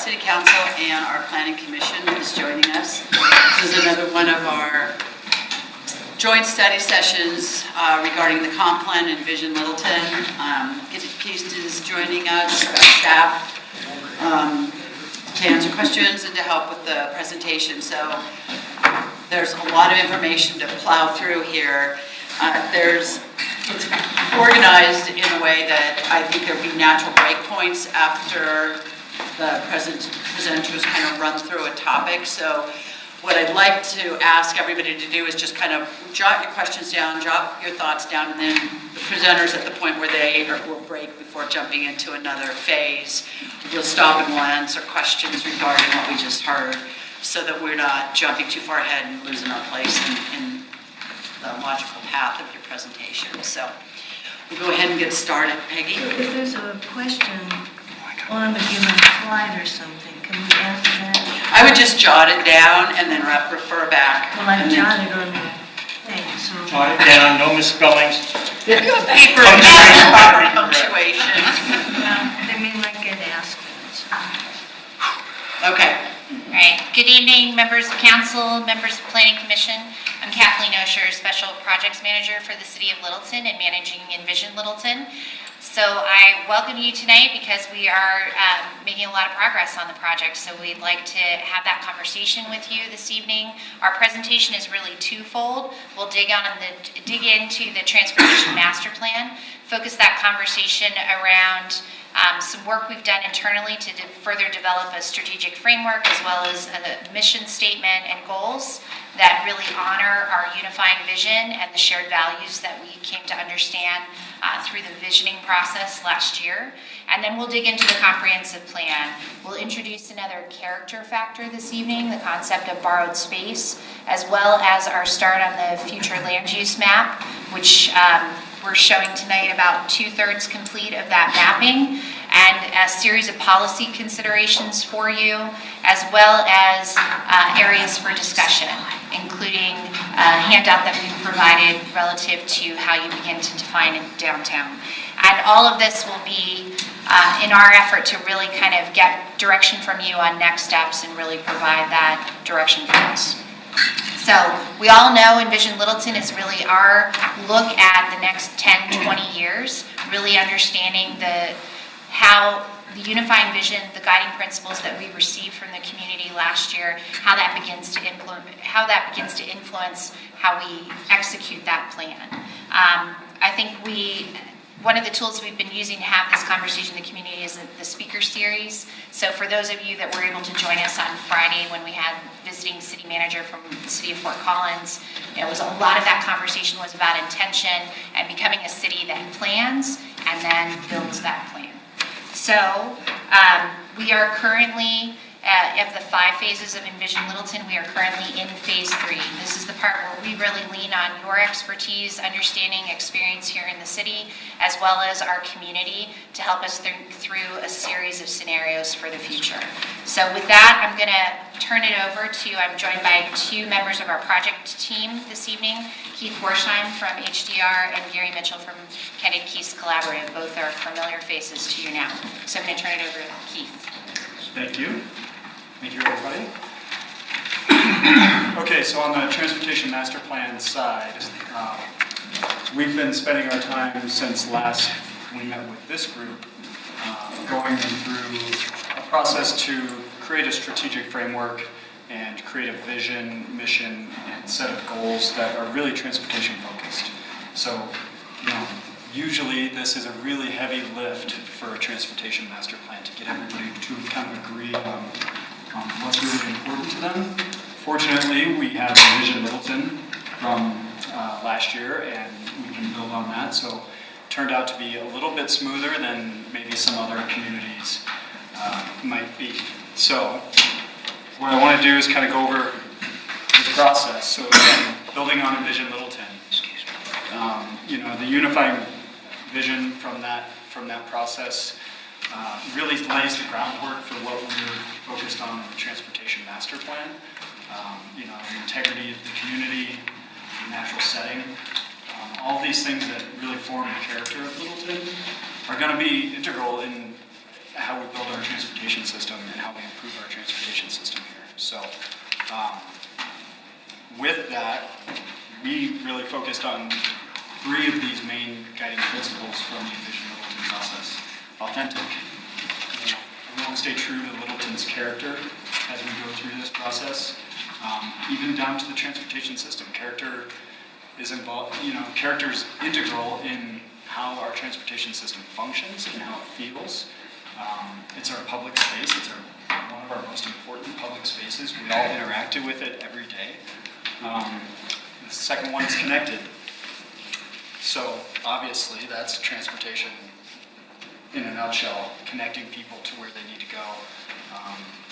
City Council and our Planning Commission is joining us. This is another one of our joint study sessions regarding the comp plan in Vision Littleton. Keith is joining us, staff, to answer questions and to help with the presentation. So there's a lot of information to plow through here. It's organized in a way that I think there'll be natural breakpoints after the presenters kind of run through a topic. So what I'd like to ask everybody to do is just kind of jot your questions down, jot your thoughts down, and then the presenters at the point where they will break before jumping into another phase, we'll stop and we'll answer questions regarding what we just heard so that we're not jumping too far ahead and losing our place in the logical path of your presentation. So we'll go ahead and get started. Peggy? If there's a question on a given slide or something, can we ask that? I would just jot it down and then refer back. Well, I've jotted on the thing, so. Jot it down, no misspellings. Paper, punctuation. They may like get asked. Okay. All right. Good evening, members of council, members of planning commission. I'm Kathleen Osher, Special Projects Manager for the City of Littleton and managing Envision Littleton. So I welcome you tonight because we are making a lot of progress on the project. So we'd like to have that conversation with you this evening. Our presentation is really twofold. We'll dig into the transportation master plan, focus that conversation around some work we've done internally to further develop a strategic framework as well as a mission statement and goals that really honor our unifying vision and the shared values that we came to understand through the visioning process last year. And then we'll dig into the comprehensive plan. We'll introduce another character factor this evening, the concept of borrowed space, as well as our start on the future land use map, which we're showing tonight about 2/3 complete of that mapping, and a series of policy considerations for you, as well as areas for discussion, including a handout that we've provided relative to how you begin to define downtown. And all of this will be in our effort to really kind of get direction from you on next steps and really provide that direction for us. So we all know Envision Littleton is really our look at the next 10, 20 years, really understanding how the unifying vision, the guiding principles that we received from the community last year, how that begins to influence how we execute that plan. I think one of the tools we've been using to have this conversation in the community is the speaker series. So for those of you that were able to join us on Friday when we had visiting city manager from the city of Fort Collins, a lot of that conversation was about intention and becoming a city that plans and then builds that plan. So we are currently, of the 5 phases of Envision Littleton, we are currently in phase 3. This is the part where we really lean on your expertise, understanding, experience here in the city, as well as our community to help us through a series of scenarios for the future. So with that, I'm going to turn it over I'm joined by 2 members of our project team this evening, Keith Worsheim from HDR and Gary Mitchell from Candid Keith's Collaborative. Both are familiar faces to you now. So I'm going to turn it over to Keith. Thank you. Thank you, everybody. Okay, so on the Transportation Master Plan side, we've been spending our time since last we met with this group, going through a process to create a strategic framework and create a vision, mission, and set of goals that are really transportation focused. So, usually this is a really heavy lift for a transportation master plan to get everybody to kind of agree on what's really important to them. Fortunately, we have Envision Littleton from last year, and we can build on that. So it turned out to be a little bit smoother than maybe some other communities might be. So what I want to do is kind of go over the process. So again, building on Envision Littleton. The unifying vision from that process really lays the groundwork for what we're focused on in the Transportation Master Plan. The integrity of the community, the natural setting, all these things that really form the character of Littleton are going to be integral in how we build our transportation system and how we improve our transportation system here. So with that, we really focused on 3 of these main guiding principles from the Envision Littleton process. Authentic. We want to stay true to Littleton's character as we go through this process, even down to the transportation system. Character is involved. Character is integral in how our transportation system functions and how it feels. It's our public space. It's one of our most important public spaces. We all interacted with it every day. The second one is connected. So obviously that's transportation in a nutshell, connecting people to where they need to go,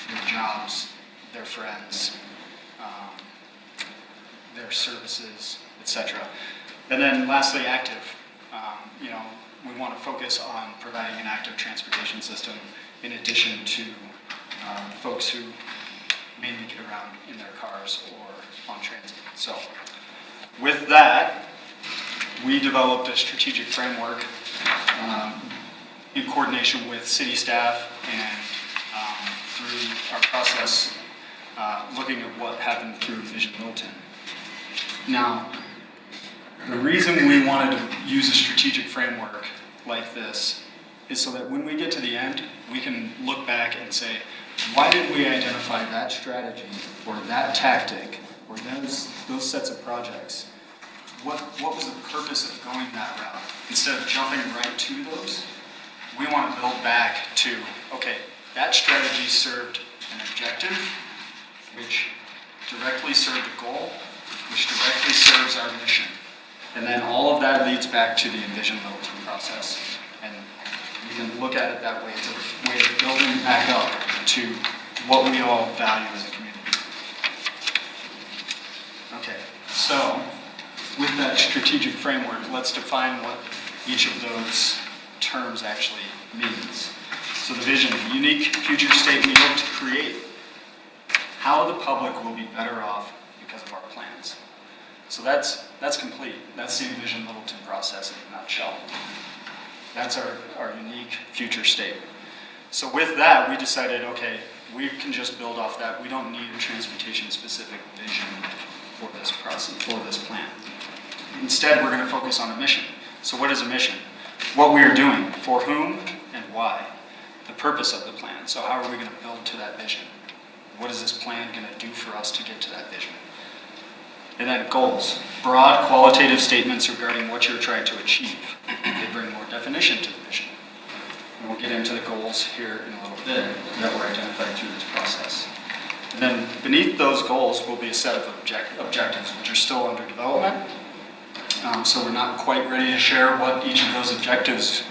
their jobs, their friends, their services, etc. And then lastly, active. We want to focus on providing an active transportation system in addition to folks who mainly get around in their cars or on transit. So with that, we developed a strategic framework in coordination with city staff and through our process looking at what happened through Envision Littleton. Now, the reason we wanted to use a strategic framework like this is so that when we get to the end, we can look back and say, why did we identify that strategy or that tactic or those sets of projects? What was the purpose of going that route? Instead of jumping right to those, we want to build back to, okay, that strategy served an objective, which directly served a goal, which directly serves our mission. And then all of that leads back to the Envision Littleton process. And you can look at it that way. It's a way of building back up to what we all value as a community. Okay, so with that strategic framework, let's define what each of those terms actually means. So the vision, the unique future state we hope to create. How the public will be better off because of our plans. So that's complete. That's the Envision Littleton process in a nutshell. That's our unique future state. So with that, we decided, okay, we can just build off that. We don't need a transportation-specific vision for this process, for this plan. Instead, we're going to focus on a mission. So what is a mission? What we are doing, for whom, and why. The purpose of the plan. So how are we going to build to that vision? What is this plan going to do for us to get to that vision? And then goals. Broad, qualitative statements regarding what you're trying to achieve. They bring more definition to the vision. And we'll get into the goals here in a little bit that were identified through this process. And then beneath those goals will be a set of objectives, which are still under development. So we're not quite ready to share what each of those objectives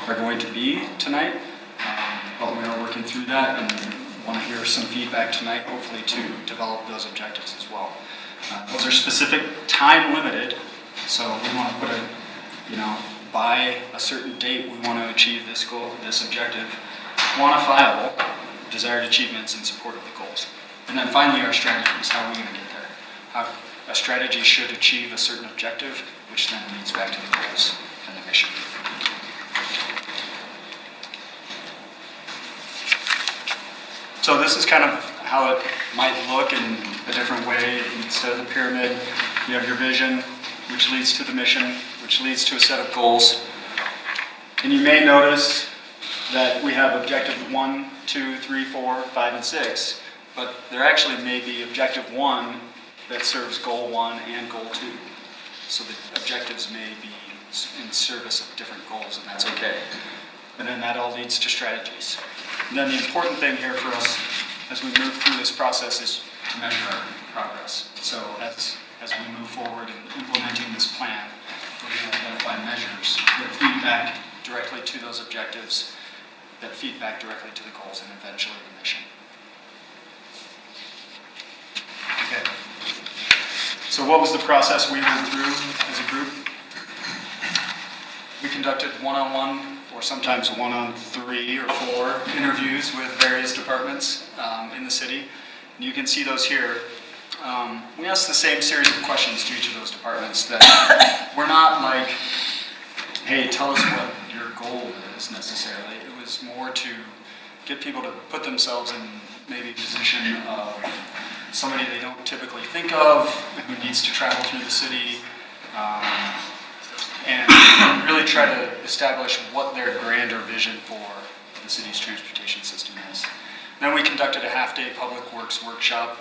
are going to be tonight, but we are working through that and want to hear some feedback tonight, hopefully, to develop those objectives as well. Those are specific, time limited, so we want to put by a certain date we want to achieve this goal, this objective, quantifiable, desired achievements in support of the goals. And then finally our strategies, how are we going to get there? How a strategy should achieve a certain objective, which then leads back to the goals and the mission. So this is kind of how it might look in a different way. Instead of the pyramid, you have your vision, which leads to the mission, which leads to a set of goals. And you may notice that we have objective 1, 2, 3, 4, 5, and 6, but there actually may be objective 1 that serves goal 1 and goal 2. So the objectives may be in service of different goals, and that's okay. And then that all leads to strategies. And then the important thing here for us as we move through this process is to measure our progress. So as we move forward in implementing this plan, we're going to identify measures that feed back directly to those objectives, that feed back directly to the goals, and eventually the mission. Okay. So what was the process we went through as a group? We conducted one-on-one or sometimes 1-on-3 or 4 interviews with various departments in the city. And you can see those here. We asked the same series of questions to each of those departments that we're not like, hey, tell us what your goal is necessarily. It was more to get people to put themselves in maybe a position of somebody they don't typically think of, who needs to travel through the city, and really try to establish what their grander vision for the city's transportation system is. Then we conducted a half-day public works workshop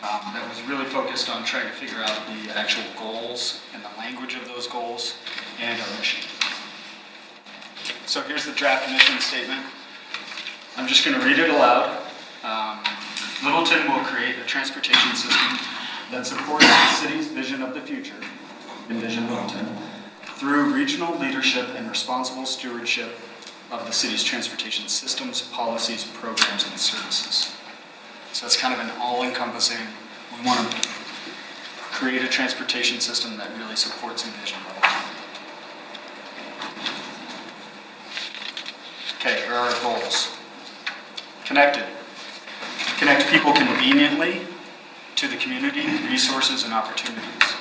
that was really focused on trying to figure out the actual goals and the language of those goals and our mission. So here's the draft mission statement. I'm just going to read it aloud. Littleton will create a transportation system that supports the city's vision of the future, Envision Littleton, through regional leadership and responsible stewardship of the city's transportation systems, policies, programs, and services. So it's kind of an all-encompassing, we want to create a transportation system that really supports Envision Littleton. Okay, here are our goals. Connected. Connect people conveniently to the community, resources, and opportunities.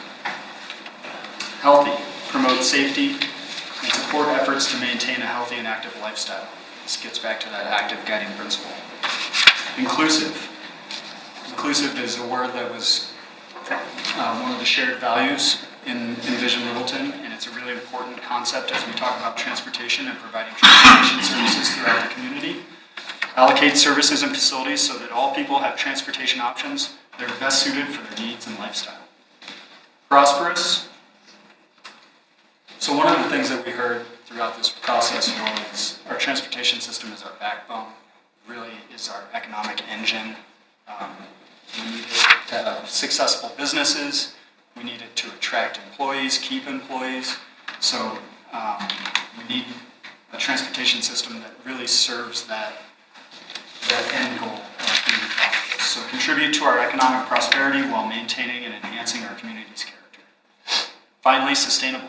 Healthy. Promote safety and support efforts to maintain a healthy and active lifestyle. This gets back to that active guiding principle. Inclusive. Inclusive is a word that was one of the shared values in Envision Littleton, and it's a really important concept as we talk about transportation and providing transportation services throughout the community. Allocate services and facilities so that all people have transportation options that are best suited for their needs and lifestyle. Prosperous. So one of the things that we heard throughout this process was our transportation system is our backbone, really is our economic engine. We need it to have successful businesses. We need it to attract employees, keep employees. So we need a transportation system that really serves that end goal of being prosperous. So contribute to our economic prosperity while maintaining and enhancing our community's character. Finally, sustainable.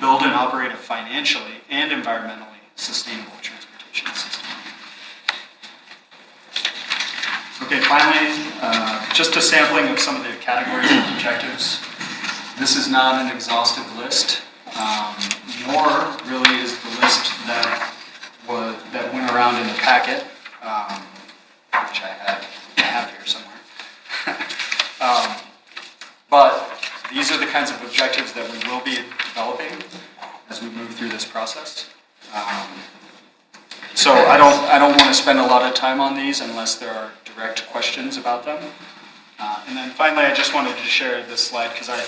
Build and operate a financially and environmentally sustainable transportation system. Okay, finally, just a sampling of some of the categories and objectives. This is not an exhaustive list, nor really is the list that went around in the packet, which I have here somewhere. But these are the kinds of objectives that we will be developing as we move through this process. So I don't want to spend a lot of time on these unless there are direct questions about them. And then finally, I just wanted to share this slide because I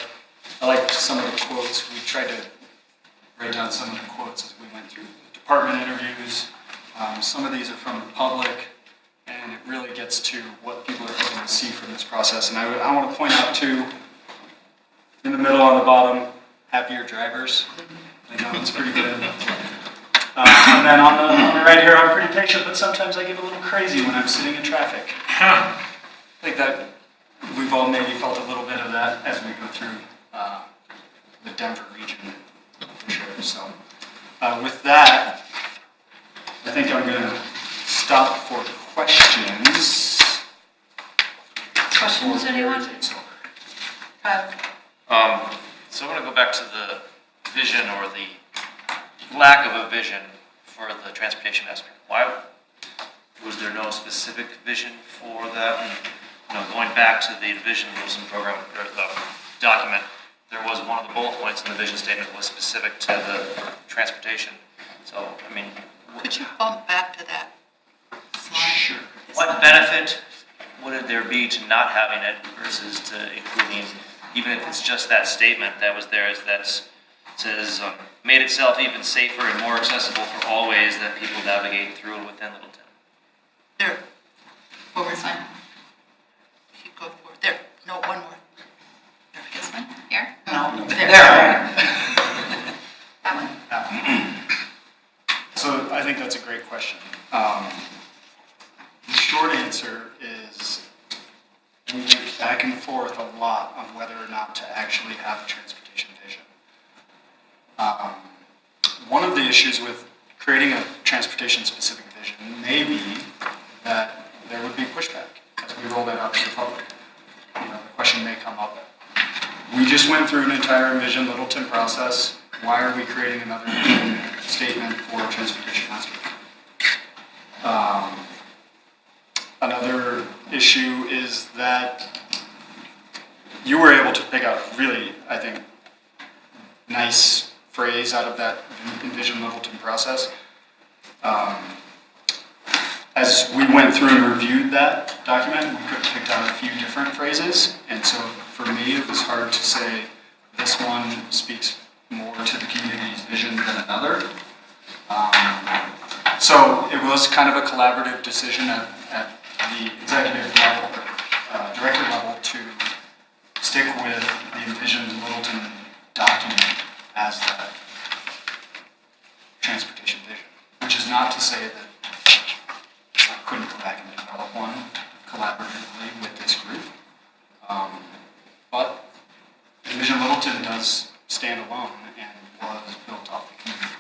liked some of the quotes. We tried to write down some of the quotes as we went through the department interviews. Some of these are from the public, and it really gets to what people are hoping to see from this process. And I want to point out too, in the middle on the bottom, happier drivers. I know it's pretty good. And then on the right here, I'm pretty patient, but sometimes I get a little crazy when I'm sitting in traffic. I think that we've all maybe felt a little bit of that as we go through the Denver region, for sure. So with that, I think I'm going to stop for questions. Questions, anyone? So I want to go back to the vision or the lack of a vision for the transportation aspect. Why was there no specific vision for that? And, going back to the Envision Littleton program, or the document, there was one of the bullet points in the vision statement was specific to the transportation. So, I mean, Could you bump back to that slide? Sure. what benefit would there be to not having it versus to including, even if it's just that statement that was there, that says, made itself even safer and more accessible for all ways that people navigate through and within Littleton. There. Forward sign. Keep going forward. There. No, one more. There. This one? Here? No. There. That one? So I think that's a great question. The short answer is we went back and forth a lot on whether or not to actually have a transportation vision. One of the issues with creating a transportation-specific vision may be that there would be pushback as we roll that out to the public. The question may come up. We just went through an entire Envision Littleton process. Why are we creating another statement for transportation master? Another issue is that you were able to pick out really, I think, nice phrase out of that Envision Littleton process. As we went through and reviewed that document, we could have picked out a few different phrases, and so for me it was hard to say this one speaks more to the community's vision than another. So it was kind of a collaborative decision at the executive level, director level, to stick with the Envision Littleton document as that transportation vision, which is not to say that I couldn't go back and develop one collaboratively with this group. But Envision Littleton does stand alone and was built off the community.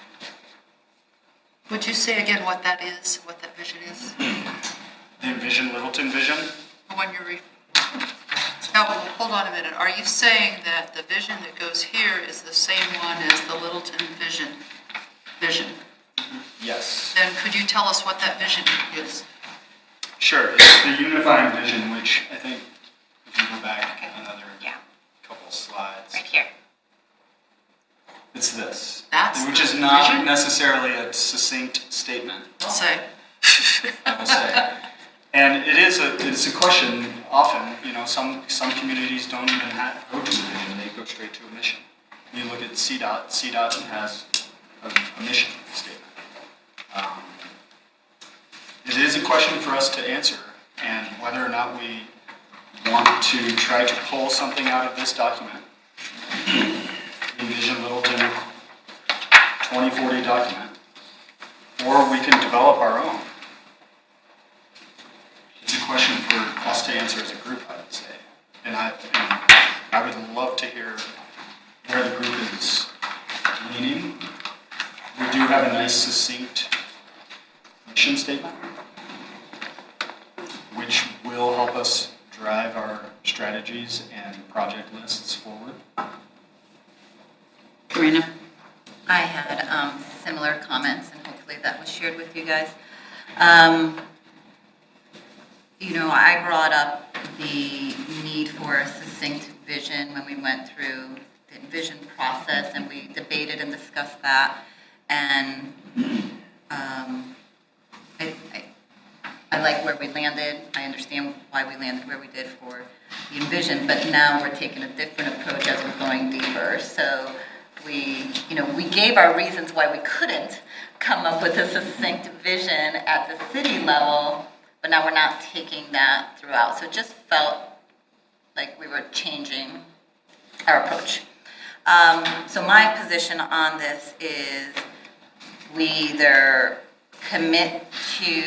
Would you say again what that is, what that vision is? The Envision Littleton vision? The one you're Now, hold on a minute. Are you saying that the vision that goes here is the same one as the Littleton vision? Yes. Then could you tell us what that vision is? Sure. It's the unifying vision, which I think if you go back another couple slides, Right here. it's this. That's which the is not vision? necessarily a succinct statement, I'll say. I will say. And it's a question often, some communities don't even go to a vision, they go straight to a mission. You look at CDOT, CDOT has a mission statement. It is a question for us to answer, and whether or not we want to try to pull something out of this document, Envision Littleton 2040 document, or we can develop our own. It's a question for us to answer as a group, I would say. And I would love to hear where the group is leaning. We do have a nice succinct mission statement, which will help us drive our strategies and project lists forward. Karina? I had similar comments, and hopefully that was shared with you guys. I brought up the need for a succinct vision when we went through the Envision process, and we debated and discussed that. And I like where we landed. I understand why we landed where we did for the Envision, but now we're taking a different approach as we're going deeper. So we gave our reasons why we couldn't come up with a succinct vision at the city level, but now we're not taking that throughout. So it just felt like we were changing our approach. So my position on this is we either commit to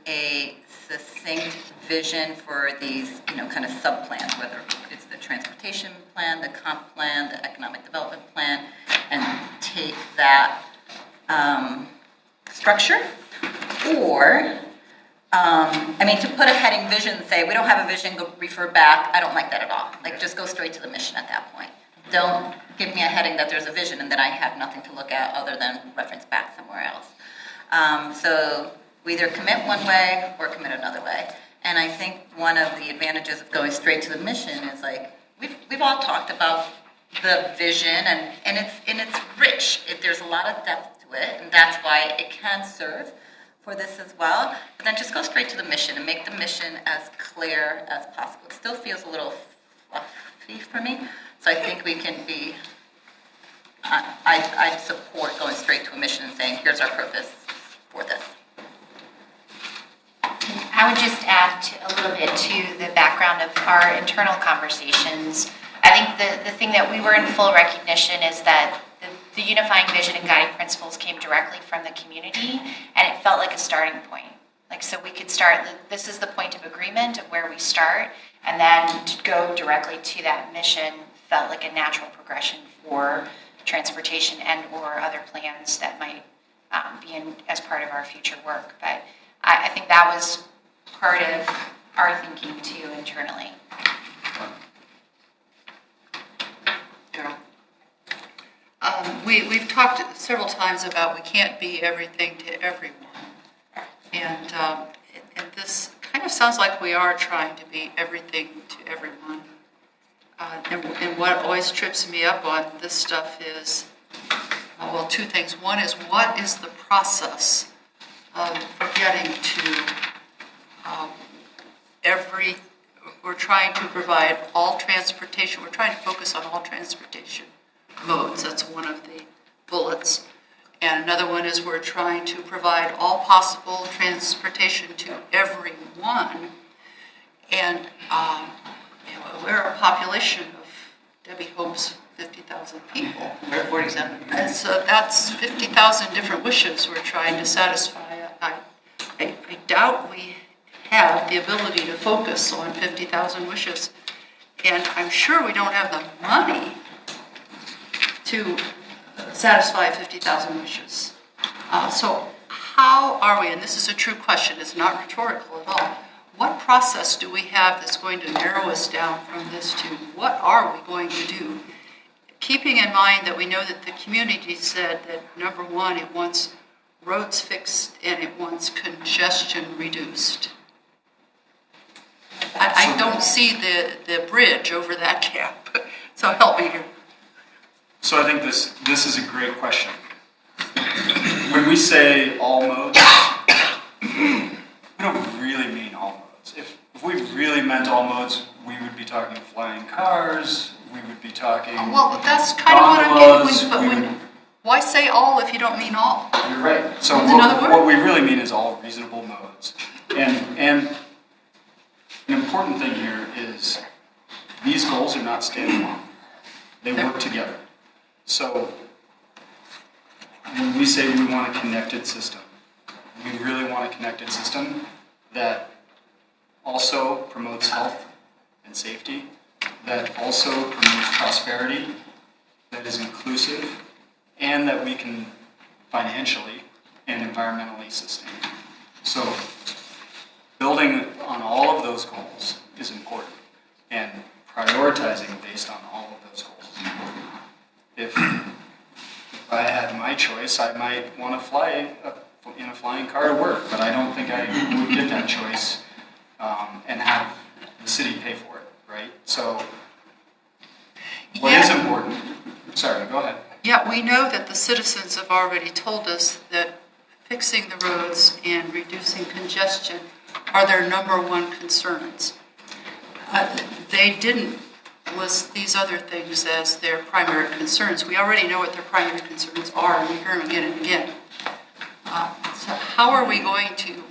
a succinct vision for these, kind of sub-plans, whether it's the transportation plan, the comp plan, the economic development plan, and take that structure, or to put a heading vision and say, we don't have a vision, go refer back, I don't like that at all. Just go straight to the mission at that point. Don't give me a heading that there's a vision and then I have nothing to look at other than reference back somewhere else. So We either commit one way or commit another way. And I think one of the advantages of going straight to the mission is like, we've all talked about the vision, and it's rich. There's a lot of depth to it, and that's why it can serve for this as well. But then just go straight to the mission and make the mission as clear as possible. It still feels a little fluffy for me, so I think we can be. I support going straight to a mission and saying, here's our purpose for this. I would just add a little bit to the background of our internal conversations. I think the thing that we were in full recognition is that the unifying vision and guiding principles came directly from the community, and it felt like a starting point. Like, so we could start, this is the point of agreement of where we start, and then to go directly to that mission felt like a natural progression for transportation and or other plans that might be in as part of our future work. But I think that was part of our thinking too internally. We've talked several times about we can't be everything to everyone. And this kind of sounds like we are trying to be everything to everyone. And what always trips me up on this stuff is, well, two things. One is, what is the process of getting to we're trying to provide all transportation. We're trying to focus on all transportation modes. That's one of the bullets. And another one is we're trying to provide all possible transportation to everyone. And we're a population of, Debbie hopes, 50,000 people. We're 47. And so that's 50,000 different wishes we're trying to satisfy. I doubt we have the ability to focus on 50,000 wishes. And I'm sure we don't have the money to satisfy 50,000 wishes. So how are we, and this is a true question, it's not rhetorical at all, what process do we have that's going to narrow us down from this to what are we going to do? Keeping in mind that we know that the community said that, number one, it wants roads fixed and it wants congestion reduced. I don't see the bridge over that gap, so help me here. So I think this is a great question. When we say all modes, we don't really mean all modes. If we really meant all modes, we would be talking flying cars, we would be talking well, that's kind of what I'm getting with, but why say all if you don't mean all? You're right. So what we really mean is all reasonable modes. And an important thing here is these goals are not standalone. They work together. So when we say we want a connected system, we really want a connected system that also promotes health and safety, that also promotes prosperity, that is inclusive, and that we can financially and environmentally sustain. So building on all of those goals is important, and prioritizing based on all of those goals is important. If I had my choice, I might want to fly in a flying car to work, but I don't think I would get that choice and have the city pay for it, right? So what is important? Sorry, go ahead. Yeah, we know that the citizens have already told us that fixing the roads and reducing congestion are their number one concerns. They didn't list these other things as their primary concerns. We already know what their primary concerns are, and we hear them again and again. So how are we going to,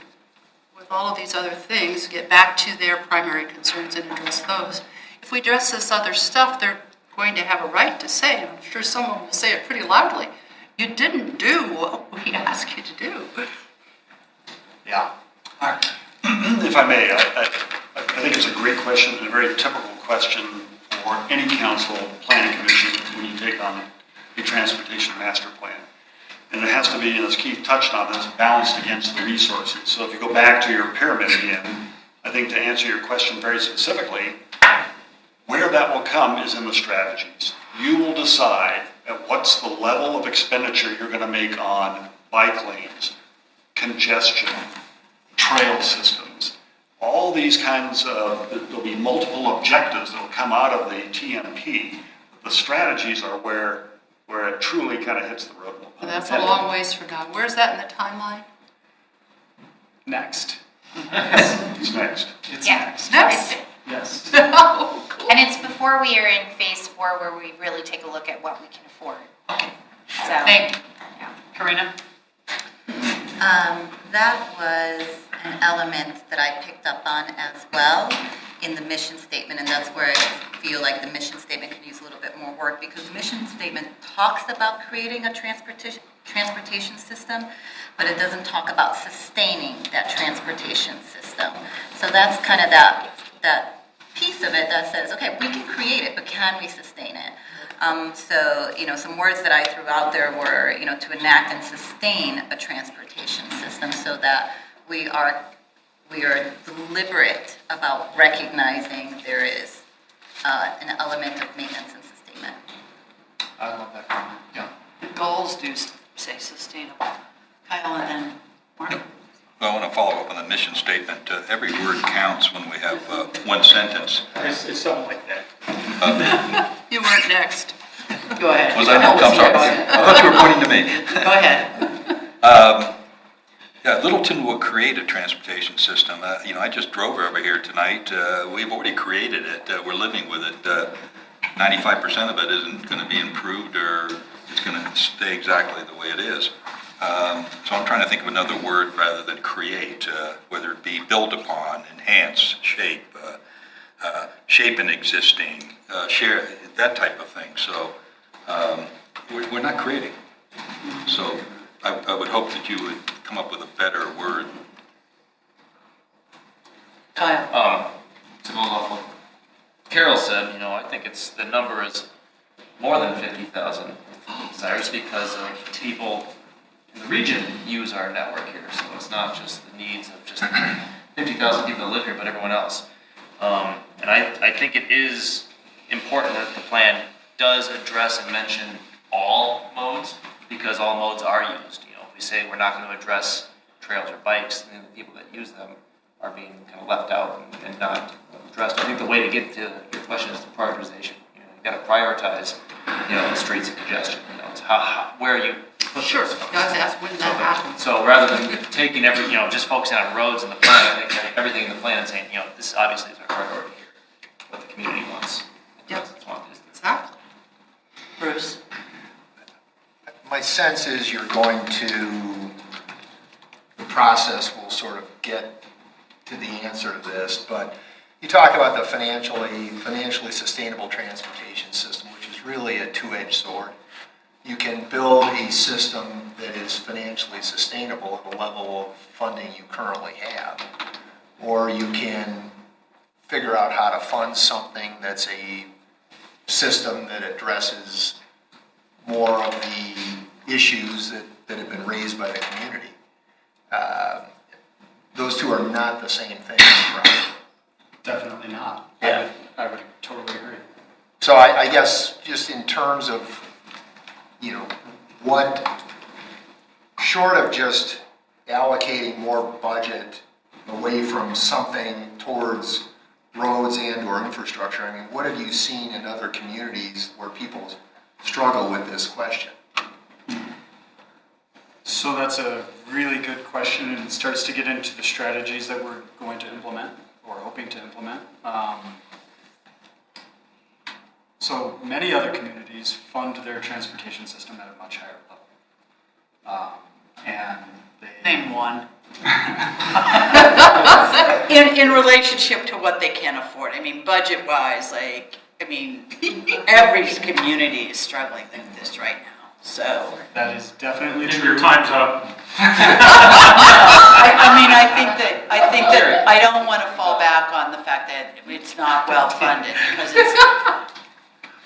with all of these other things, get back to their primary concerns and address those? If we address this other stuff, they're going to have a right to say, and I'm sure someone will say it pretty loudly, you didn't do what we asked you to do. Yeah. If I may, I think it's a great question and a very typical question for any council planning commission when you take on a transportation master plan. And it has to be, and as Keith touched on this, balanced against the resources. So if you go back to your pyramid again, I think to answer your question very specifically, where that will come is in the strategies. You will decide at what's the level of expenditure you're going to make on bike lanes, congestion, trail systems. All these kinds of, there'll be multiple objectives that will come out of the TMP. The strategies are where it truly kind of hits the road. And that's a long ways from now. Where's that in the timeline? Next. It's next. It's Yeah. next. Next. Yes. Oh, cool. And it's before we are in phase 4 where we really take a look at what we can afford. So, Thank you. yeah. Karina? That was an element that I picked up on as well in the mission statement, and that's where I feel like the mission statement could use a little bit more work, because the mission statement talks about creating a transportation system, but it doesn't talk about sustaining that transportation system. So that's kind of that piece of it that says, okay, we can create it, but can we sustain it? So, some words that I threw out there were, to enact and sustain a transportation system so that we are deliberate about recognizing there is an element of maintenance and sustainment. I love that comment. Yeah. The goals do say sustainable. Kyle and then Mark? Well, I want to follow up on the mission statement. Every word counts when we have one sentence. It's something like that. You weren't next. Go ahead. Was I next? I'm sorry. I thought you were pointing to me. Go ahead. Yeah, Littleton will create a transportation system. I just drove over here tonight. We've already created it. We're living with it. 95% of it isn't going to be improved, or it's going to stay exactly the way it is. So I'm trying to think of another word rather than create, whether it be build upon, enhance, shape, shape an existing, share, that type of thing. So we're not creating. So I would hope that you would come up with a better word. Kyle? To go off what Carol said, I think the number is more than 50,000 desires because of people in the region use our network here. So it's not just the needs of just 50,000 people that live here, but everyone else. And I think it is important that the plan does address and mention all modes, because all modes are used. If we say we're not going to address trails or bikes, then the people that use them are being kind of left out and not addressed. I think the way to get to your question is the prioritization. You've got to prioritize, streets and congestion. It's where you put Sure. those funds. Guys, ask when that happens. So rather than taking just focusing on roads in the plan, I think everything in the plan and saying, this obviously is our priority here, what the community wants. Yep. Exactly. Bruce? My sense is the process will sort of get to the answer to this, but you talk about the financially sustainable transportation system, which is really a two-edged sword. You can build a system that is financially sustainable at the level of funding you currently have, or you can figure out how to fund something that's a system that addresses more of the issues that have been raised by the community. Those two are not the same thing, right? Definitely not. Yeah. I would totally agree. So I guess just in terms of, what, short of just allocating more budget away from something towards roads and or infrastructure, what have you seen in other communities where people struggle with this question? So that's a really good question, and it starts to get into the strategies that we're going to implement or hoping to implement. So many other communities fund their transportation system at a much higher level. And they... Name one. In relationship to what they can afford. Budget-wise, every community is struggling with this right now. So That is definitely And true. your time's up. I think that I don't want to fall back on the fact that it's not well funded, because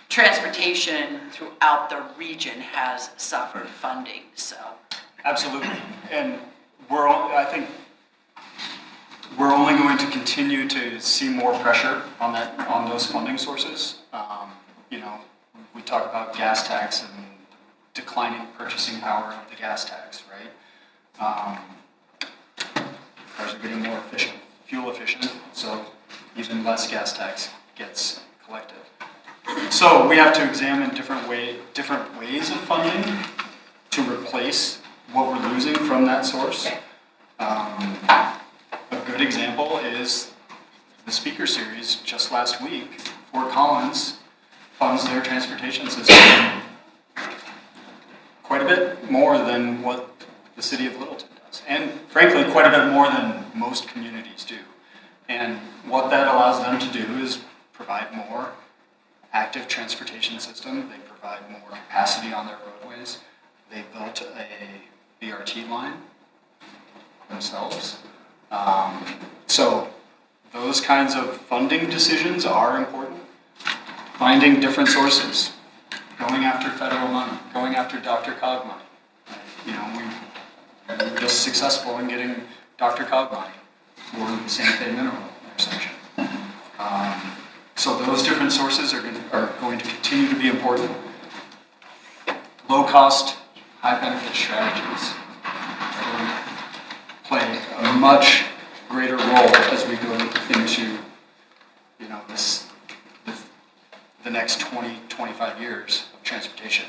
transportation throughout the region has suffered funding. So Absolutely. And I think we're only going to continue to see more pressure on those funding sources. We talk about gas tax and declining purchasing power of the gas tax, right? cars are getting more efficient, fuel efficient, so even less gas tax gets collected. So we have to examine different ways of funding to replace what we're losing from that source. A good example is the speaker series just last week. Fort Collins funds their transportation system quite a bit more than what the city of Littleton does. And frankly, quite a bit more than most communities do. And what that allows them to do is provide more active transportation system. They provide more capacity on their roadways. They built a BRT line themselves. So those kinds of funding decisions are important. Finding different sources, going after federal money, going after Dr. Cog money. We were just successful in getting Dr. Cog money for the Santa Fe Mineral intersection. So those different sources are going to continue to be important. Low-cost, high-benefit strategies are going to play a much greater role as we go into the next 20, 25 years of transportation.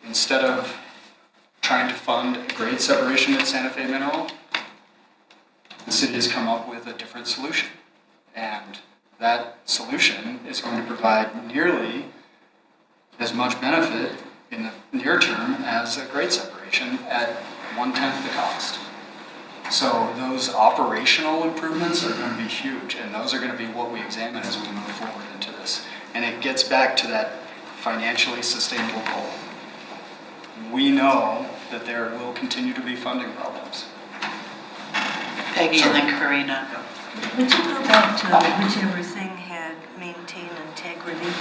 Instead of trying to fund grade separation at Santa Fe Mineral, the city has come up with a different solution. And that solution is going to provide nearly as much benefit in the near term as a grade separation at 1/10 the cost. So those operational improvements are going to be huge, and those are going to be what we examine as we move forward into this. And it gets back to that financially sustainable goal. We know that there will continue to be funding problems. Peggy and then Karina. Would you go back to whichever thing had maintain integrity?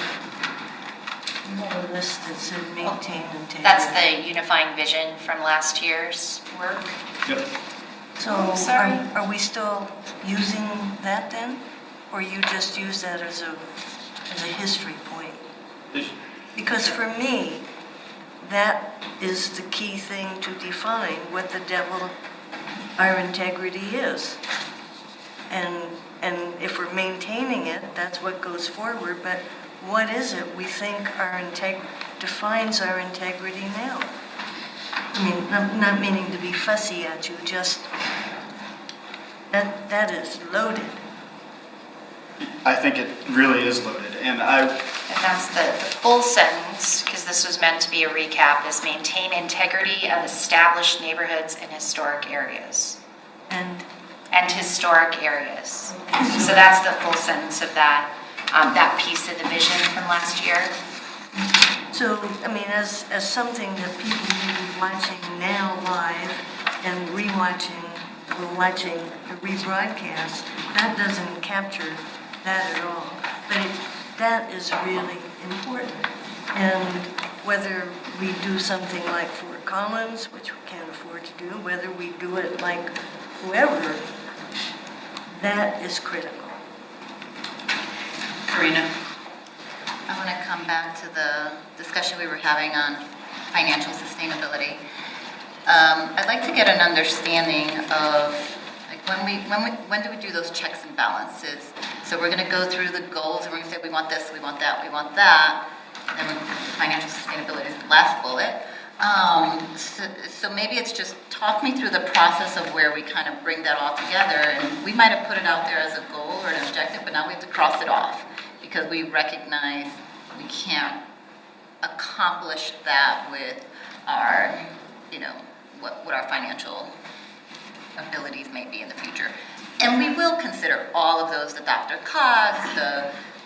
You have a list that said maintain integrity. That's the unifying vision from last year's work. Yep. So Sorry. are we still using that then? Or you just use that as a history point? Because for me, that is the key thing to define what the devil our integrity is. And if we're maintaining it, that's what goes forward, but what is it we think defines our integrity now? I mean, I'm not meaning to be fussy at you, just that is loaded. I think it really is loaded, and that's the full sentence, because this was meant to be a recap, is maintain integrity of established neighborhoods and historic areas. And historic areas. So that's the full sentence of that piece of the vision from last year. So, I mean, as something that people will be watching now live and rewatching or watching the rebroadcast, that doesn't capture that at all. But that is really important. And whether we do something like Fort Collins, which we can't afford to do, whether we do it like whoever, that is critical. Karina? I want to come back to the discussion we were having on financial sustainability. I'd like to get an understanding of when do we do those checks and balances? So we're going to go through the goals and we're going to say we want this, we want that, we want that. And then financial sustainability is the last bullet. So maybe it's just talk me through the process of where we kind of bring that all together. And we might have put it out there as a goal or an objective, but now we have to cross it off because we recognize we can't accomplish that with our, what our financial abilities may be in the future. And we will consider all of those, the Dr. Cogs,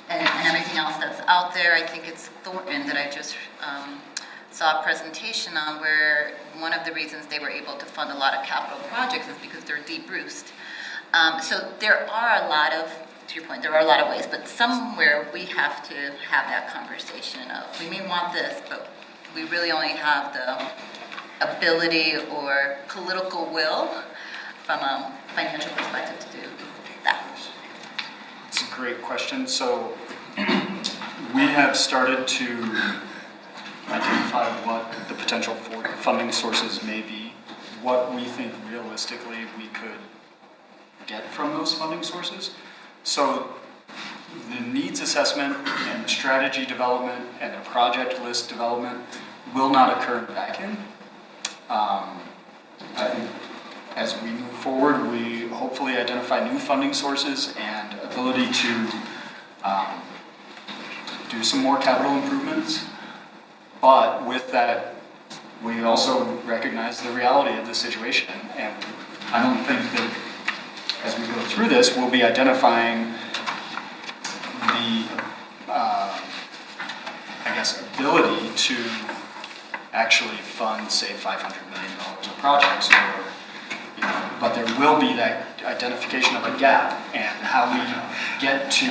and everything else that's out there. I think it's Thornton that I just saw a presentation on where one of the reasons they were able to fund a lot of capital projects is because they're de-bruised. So there are a lot of, to your point, there are a lot of ways, but somewhere we have to have that conversation of, we may want this, but we really only have the ability or political will from a financial perspective to do that. It's a great question. So we have started to identify what the potential for funding sources may be, what we think realistically we could get from those funding sources. So the needs assessment and the strategy development and the project list development will not occur in a vacuum. I think as we move forward, we hopefully identify new funding sources and ability to do some more capital improvements. But with that, we also recognize the reality of the situation. And I don't think that as we go through this, we'll be identifying the, ability to actually fund, say, $500 million of projects, or, but there will be that identification of a gap and how we get to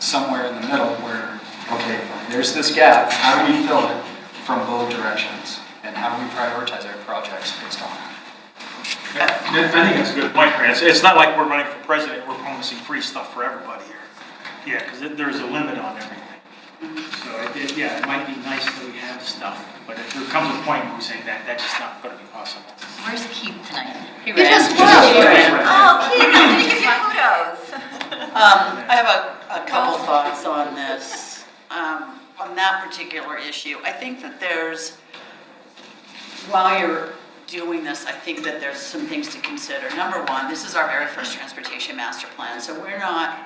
somewhere in the middle where, okay, there's this gap, how do we fill it from both directions? And how do we prioritize our projects based on that? I think that's a good point, Chris. It's not like we're running for president, we're promising free stuff for everybody here. Yeah, because there's a limit on everything. So, it might be nice that we have stuff, but if there comes a point where we say that's just not going to be possible. Where's Keith tonight? He just Oh, Keith, I'm gonna give you kudos. I have a couple thoughts on this, on that particular issue. I think that while you're doing this, I think that there's some things to consider. Number one, this is our very first transportation master plan, so we're not,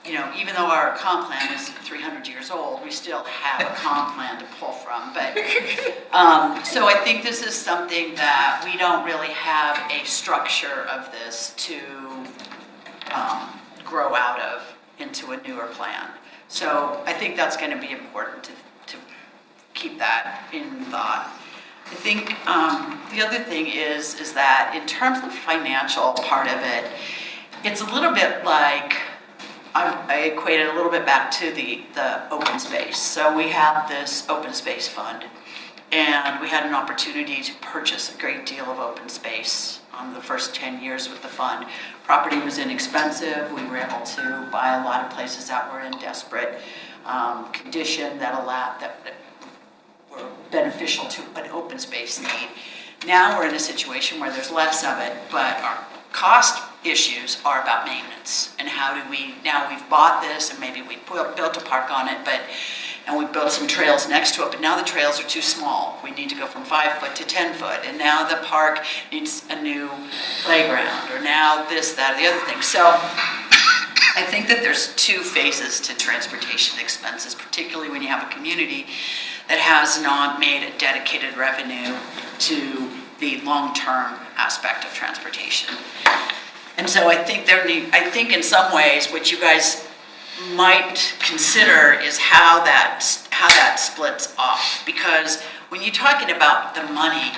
even though our comp plan is 300 years old, we still have a comp plan to pull from. But so I think this is something that we don't really have a structure of this to grow out of into a newer plan. So I think that's going to be important to keep that in thought. I think the other thing is that in terms of the financial part of it, it's a little bit like, I equate it a little bit back to the open space. So we have this open space fund, and we had an opportunity to purchase a great deal of open space on the first 10 years with the fund. Property was inexpensive. We were able to buy a lot of places that were in desperate condition that were beneficial to an open space need. Now we're in a situation where there's less of it, but our cost issues are about maintenance. And now we've bought this, and maybe we built a park on it, and we built some trails next to it, but now the trails are too small. We need to go from 5 foot to 10 foot, and now the park needs a new playground, or now this, that, or the other thing. So I think that there's two phases to transportation expenses, particularly when you have a community that has not made a dedicated revenue to the long-term aspect of transportation. And so I think in some ways what you guys might consider is how that splits off. Because when you're talking about the money,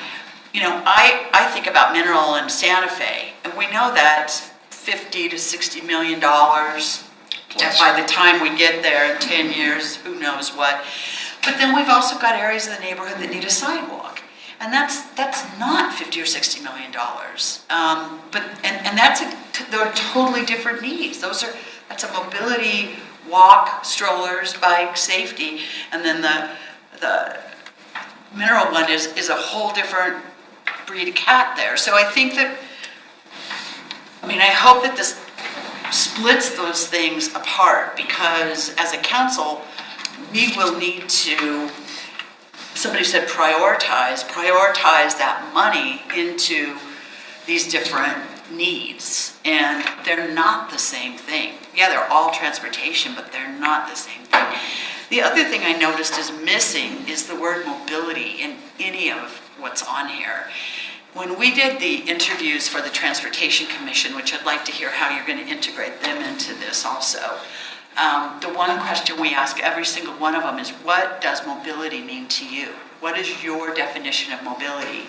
I think about Mineral and Santa Fe, and we know that's $50 to $60 million. And by the time we get there in 10 years, who knows what. But then we've also got areas of the neighborhood that need a sidewalk. And that's not $50 or $60 million. They're totally different needs. That's a mobility, walk, strollers, bike, safety, and then the Mineral one is a whole different breed of cat there. So I think that, I hope that this splits those things apart, because as a council, we will need to, somebody said prioritize that money into these different needs. And they're not the same thing. Yeah, they're all transportation, but they're not the same thing. The other thing I noticed is missing is the word mobility in any of what's on here. When we did the interviews for the Transportation Commission, which I'd like to hear how you're going to integrate them into this also, the one question we ask every single one of them is, what does mobility mean to you? What is your definition of mobility?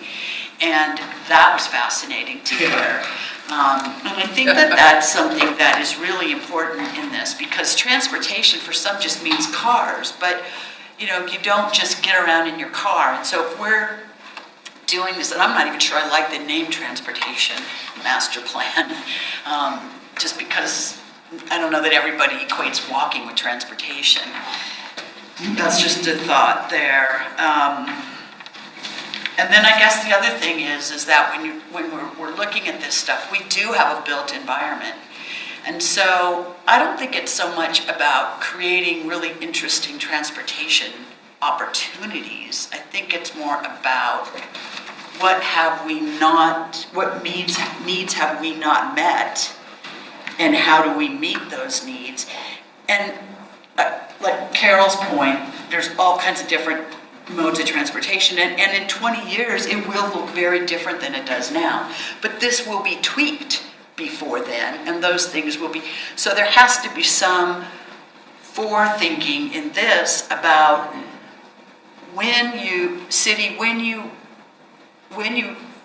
And that was fascinating to hear. And I think that that's something that is really important in this, because transportation for some just means cars, but you don't just get around in your car. And so if we're doing this, and I'm not even sure I like the name Transportation Master Plan, just because I don't know that everybody equates walking with transportation. That's just a thought there. And then I guess the other thing is that when we're looking at this stuff, we do have a built environment. And so I don't think it's so much about creating really interesting transportation opportunities. I think it's more about what needs have we not met, and how do we meet those needs? And like Carol's point, there's all kinds of different modes of transportation, and in 20 years, it will look very different than it does now. But this will be tweaked before then, and those things will be, so there has to be some forethinking in this about when you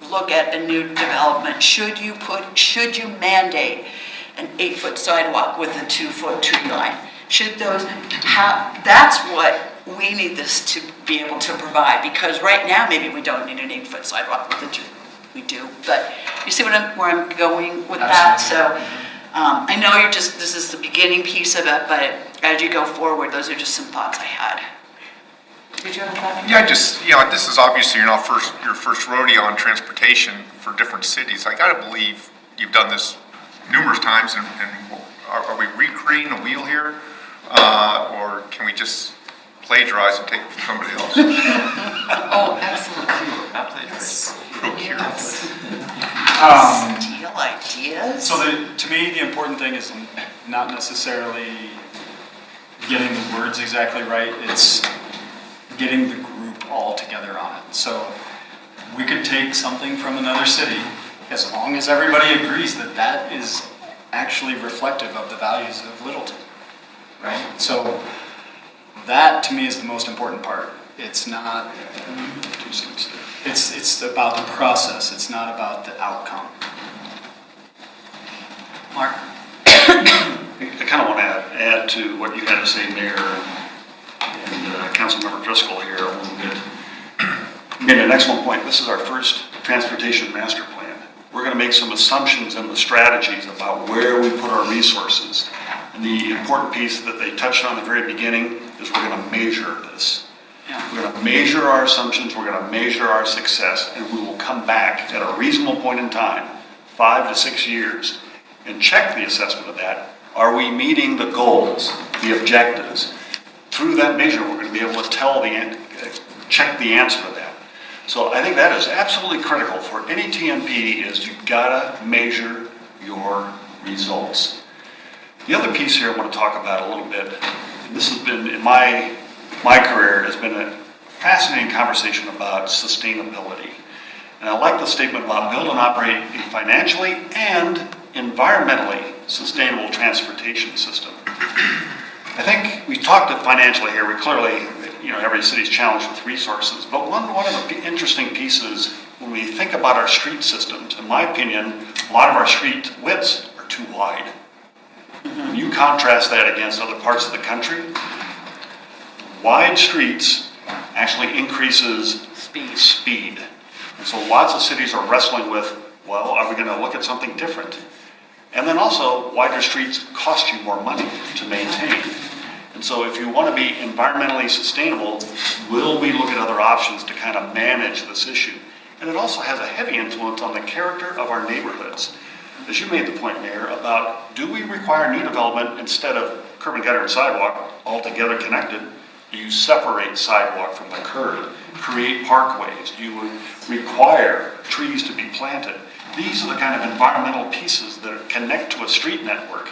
look at a new development, should you mandate an 8-foot sidewalk with a 2-foot tree line? That's what we need this to be able to provide, because right now, maybe we don't need an 8-foot sidewalk with a tree. We do, but you see where I'm going with that? So I know this is the beginning piece of it, but as you go forward, those are just some thoughts I had. Did you have a thought? Yeah, this is obviously your first rodeo on transportation for different cities. I gotta believe you've done this numerous times, and are we recreating the wheel here? Or can we just plagiarize and take it from somebody else? Oh, absolutely. Not plagiarism. Steal ideas? So to me, the important thing is not necessarily getting the words exactly right, it's getting the group all together on it. So we could take something from another city, as long as everybody agrees that that is actually reflective of the values of Littleton, right? So that to me is the most important part. It's not, it's about the process, it's not about the outcome. Mark? I kind of want to add to what you had to say, Mayor, and Councilmember Driscoll here a little bit. You made an excellent point. This is our first transportation master plan. We're going to make some assumptions and the strategies about where we put our resources. And the important piece that they touched on at the very beginning is we're going to measure this. We're going to measure our assumptions, we're going to measure our success, and we will come back at a reasonable point in time, 5 to 6 years, and check the assessment of that. Are we meeting the goals, the objectives? Through that measure, we're going to be able to check the answer to that. So I think that is absolutely critical for any TMP, is you've got to measure your results. The other piece here I want to talk about a little bit, and this has been, in my career, has been a fascinating conversation about sustainability. And I like the statement about build and operate a financially and environmentally sustainable transportation system. I think we talked financially here. We clearly, every city's challenged with resources. But one of the interesting pieces, when we think about our street systems, in my opinion, a lot of our street widths are too wide. When you contrast that against other parts of the country, wide streets actually increases speed. And so lots of cities are wrestling with, well, are we going to look at something different? And then also, wider streets cost you more money to maintain. And so if you want to be environmentally sustainable, will we look at other options to kind of manage this issue? And it also has a heavy influence on the character of our neighborhoods. As you made the point, Mayor, about do we require new development instead of curb and gutter and sidewalk altogether connected? Do you separate sidewalk from the curb, create parkways? Do you require trees to be planted? These are the kind of environmental pieces that connect to a street network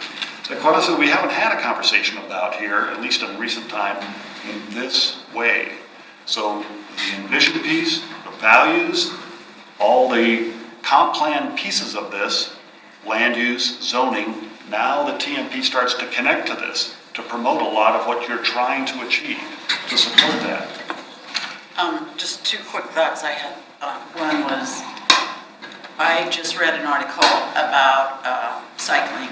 that, quite honestly, we haven't had a conversation about here, at least in recent time, in this way. So the envision piece, the values, all the comp plan pieces of this, land use, zoning, now the TMP starts to connect to this, to promote a lot of what you're trying to achieve, to support that. Just two quick thoughts I had. One was, I just read an article about cycling,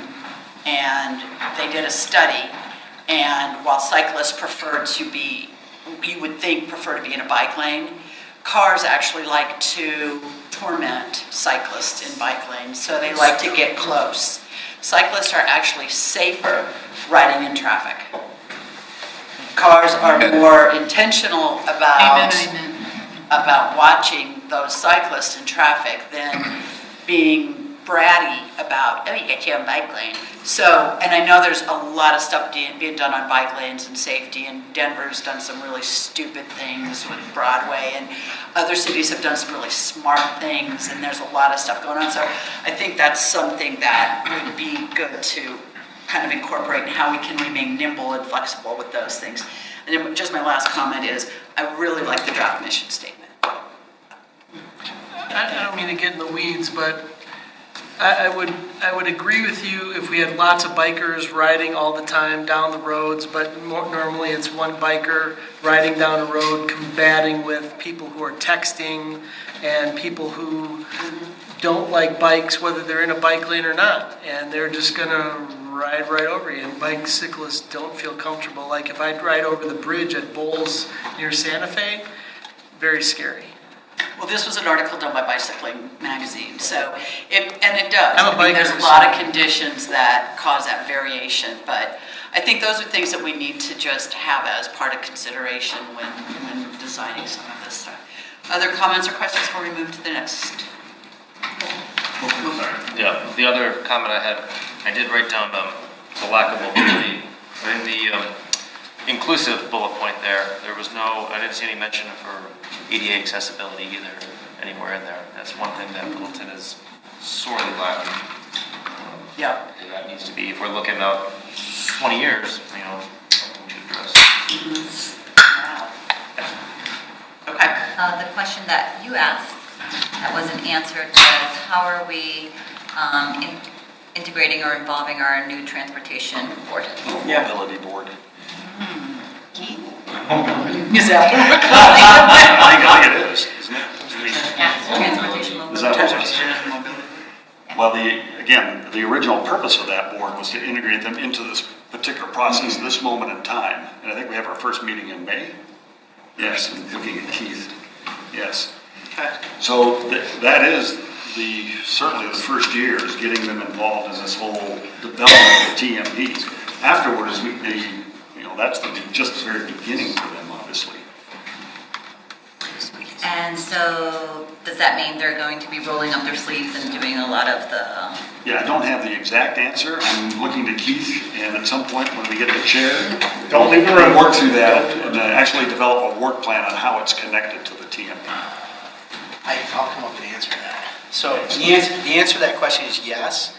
and they did a study, and while cyclists prefer to be, you would think prefer to be in a bike lane, cars actually like to torment cyclists in bike lanes, so they like to get close. Cyclists are actually safer riding in traffic. Cars are more intentional about about watching those cyclists in traffic than being bratty about, oh, you get you on bike lane. So, and I know there's a lot of stuff being done on bike lanes and safety, and Denver's done some really stupid things with Broadway, and other cities have done some really smart things, and there's a lot of stuff going on. So I think that's something that would be good to kind of incorporate in how we can remain nimble and flexible with those things. And then just my last comment is, I really like the draft mission statement. I don't mean to get in the weeds, but I would agree with you if we had lots of bikers riding all the time down the roads, but normally it's one biker riding down a road combating with people who are texting and people who don't like bikes, whether they're in a bike lane or not, and they're just gonna ride right over you. And bicyclists don't feel comfortable. Like if I ride over the bridge at Bowles near Santa Fe, very scary. Well, this was an article done by Bicycling Magazine, so it does. I'm a biker, there's a lot of conditions that cause that variation, but I think those are things that we need to just have as part of consideration when designing some of this stuff. Other comments or questions before we move to the next? Yeah, the other comment I had, I did write down the lack of mobility. In the inclusive bullet point there was no, I didn't see any mention for ADA accessibility either anywhere in there. That's one thing that Littleton is sorely lacking. Yeah. That needs to be, if we're looking out 20 years, something we should address. Wow. Okay. The question that you asked that wasn't answered was how are we integrating or involving our new transportation board? Mobility board. Keith? Is that? I think it is, isn't it? Transportation Is that what it is? Mobility. Well, the original purpose of that board was to integrate them into this particular process, this moment in time. And I think we have our first meeting in May. Yes, and looking at Keith. Yes. Okay. So that is certainly the first year is getting them involved in this whole development of TMPs. Afterwards, that's just the very beginning for them, obviously. And so does that mean they're going to be rolling up their sleeves and doing a lot of the... Yeah, I don't have the exact answer. I'm looking to Keith, and at some point when we get the chair, don't leave the room, work through that and actually develop a work plan on how it's connected to the TMP. I'll come up with the answer to that. So the answer to that question is yes.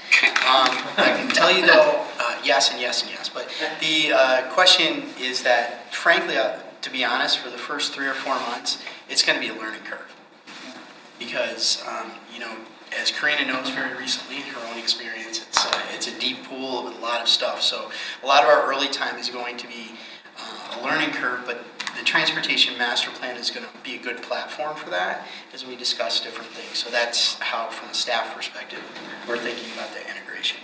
I can tell you though, yes and yes and yes. But the question is that, frankly, to be honest, for the first 3 or 4 months, it's going to be a learning curve. Because, as Karina knows very recently in her own experience, it's a deep pool with a lot of stuff. So a lot of our early time is going to be a learning curve, but the transportation master plan is going to be a good platform for that as we discuss different things. So that's how, from a staff perspective, we're thinking about the integration.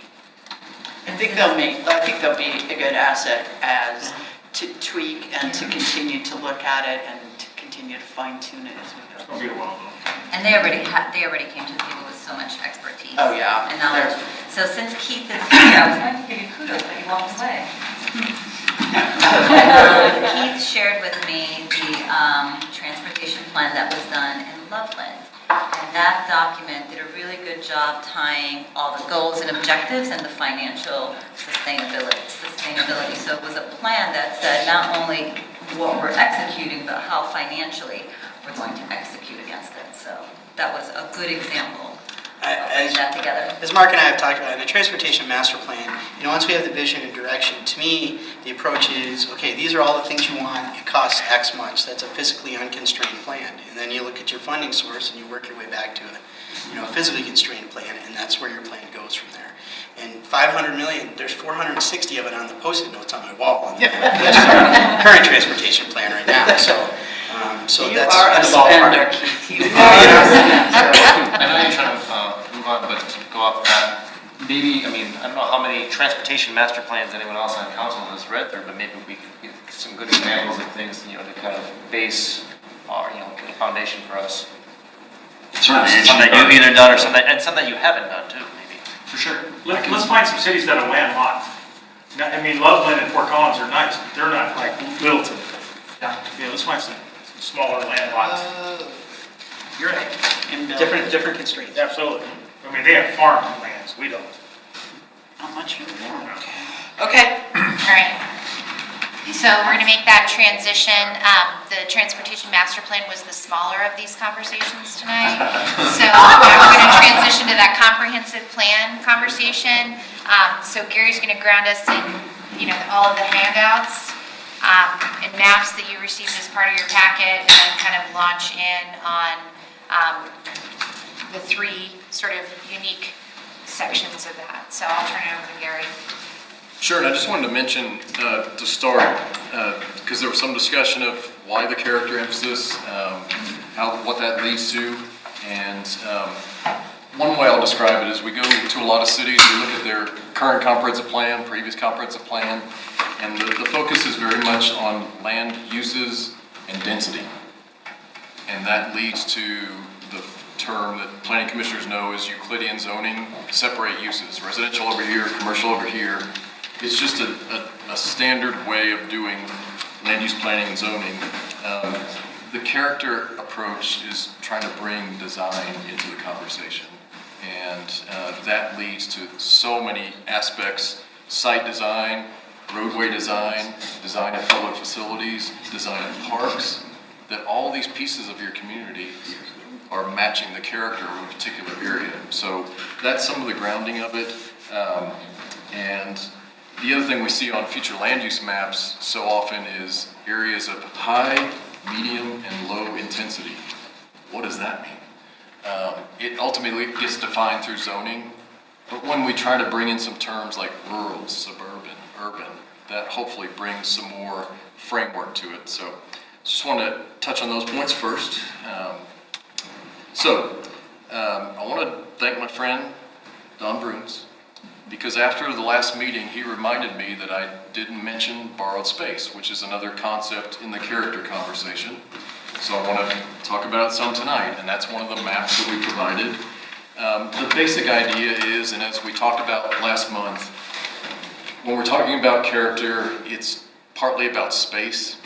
I think they'll be a good asset as to tweak and to continue to look at it and to continue to fine tune it as we go. It'll be a while though. And they already came to the table with so much expertise. Oh, yeah. And knowledge. So since Keith is here, I was going to give you kudos, but you walked away. Keith shared with me the transportation plan that was done in Loveland. And that document did a really good job tying all the goals and objectives and the financial sustainability. So it was a plan that said not only what we're executing, but how financially we're going to execute against it. So that was a good example of putting that together. As Mark and I have talked about, in the transportation master plan, once we have the vision and direction, to me, the approach is, okay, these are all the things you want, it costs X much, that's a physically unconstrained plan. And then you look at your funding source and you work your way back to a physically constrained plan, and that's where your plan goes from there. And $500 million, there's 460 of it on the Post-it notes on my wall. That's our current transportation plan right now. So You that's are a in the ballpark. spender, Keith. You are a spender. I know you're trying to move on, but to go off that, maybe, I don't know how many transportation master plans anyone else on council has read through, but maybe we could get some good examples of things, to kind of base our, the foundation for us. Certainly. Some that you've either done or some that you haven't done too, maybe. For sure. Let's find some cities that are landlocked. Loveland and Fort Collins are nice, but they're not like Littleton. Yeah, let's find some smaller landlocked. You're right. and different constraints. Absolutely. I mean, they have farmlands, we don't. Not much more. Okay. All right. So we're going to make that transition. The transportation master plan was the smaller of these conversations tonight. So now we're going to transition to that comprehensive plan conversation. So Gary's going to ground us in, all of the handouts and maps that you received as part of your packet, and then kind of launch in on the three sort of unique sections of that. So I'll turn it over to Gary. Sure, and I just wanted to mention to start, because there was some discussion of why the character emphasis, what that leads to, and one way I'll describe it is we go to a lot of cities, we look at their current comprehensive plan, previous comprehensive plan, and the focus is very much on land uses and density. And that leads to the term that planning commissioners know is Euclidean zoning, separate uses, residential over here, commercial over here. It's just a standard way of doing land use planning and zoning. The character approach is trying to bring design into the conversation. And that leads to so many aspects: site design, roadway design, design of public facilities, design of parks, that all these pieces of your community are matching the character of a particular area. So that's some of the grounding of it. And the other thing we see on future land use maps so often is areas of high, medium, and low intensity. What does that mean? It ultimately gets defined through zoning, but when we try to bring in some terms like rural, suburban, urban, that hopefully brings some more framework to it. So just want to touch on those points first. I want to thank my friend, Don Bruns, because after the last meeting, he reminded me that I didn't mention borrowed space, which is another concept in the character conversation. So I want to talk about it some tonight, and that's one of the maps that we provided. The basic idea is, and as we talked about last month, when we're talking about character, it's partly about space,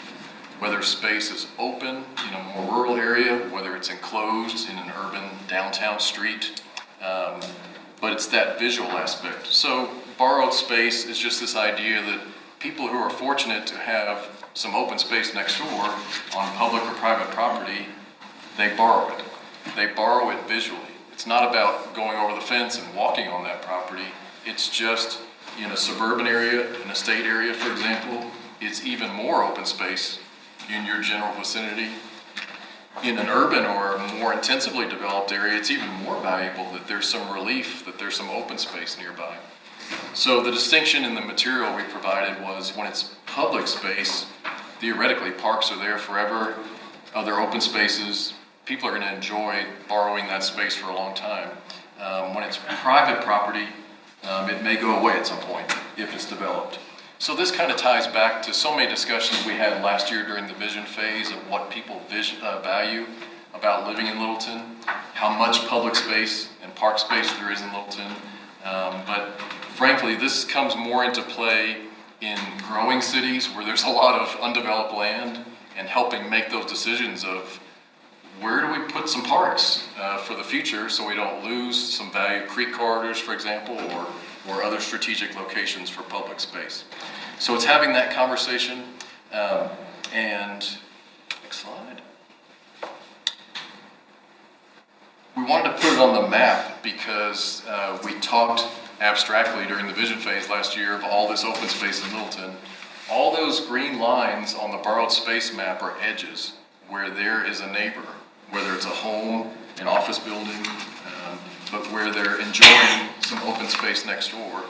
whether space is open in a more rural area, whether it's enclosed in an urban downtown street, but it's that visual aspect. So borrowed space is just this idea that people who are fortunate to have some open space next door on public or private property, they borrow it. They borrow it visually. It's not about going over the fence and walking on that property. It's just in a suburban area, an estate area, for example, it's even more open space in your general vicinity. In an urban or more intensively developed area, it's even more valuable that there's some relief, that there's some open space nearby. So the distinction in the material we provided was when it's public space, theoretically parks are there forever, other open spaces, people are going to enjoy borrowing that space for a long time. When it's private property, it may go away at some point if it's developed. So this kind of ties back to so many discussions we had last year during the vision phase of what people value about living in Littleton, how much public space and park space there is in Littleton. But frankly, this comes more into play in growing cities where there's a lot of undeveloped land and helping make those decisions of where do we put some parks for the future so we don't lose some value, creek corridors, for example, or other strategic locations for public space. So it's having that conversation, and next slide. We wanted to put it on the map because we talked abstractly during the vision phase last year of all this open space in Littleton. All those green lines on the borrowed space map are edges where there is a neighbor, whether it's a home, an office building, but where they're enjoying some open space next door.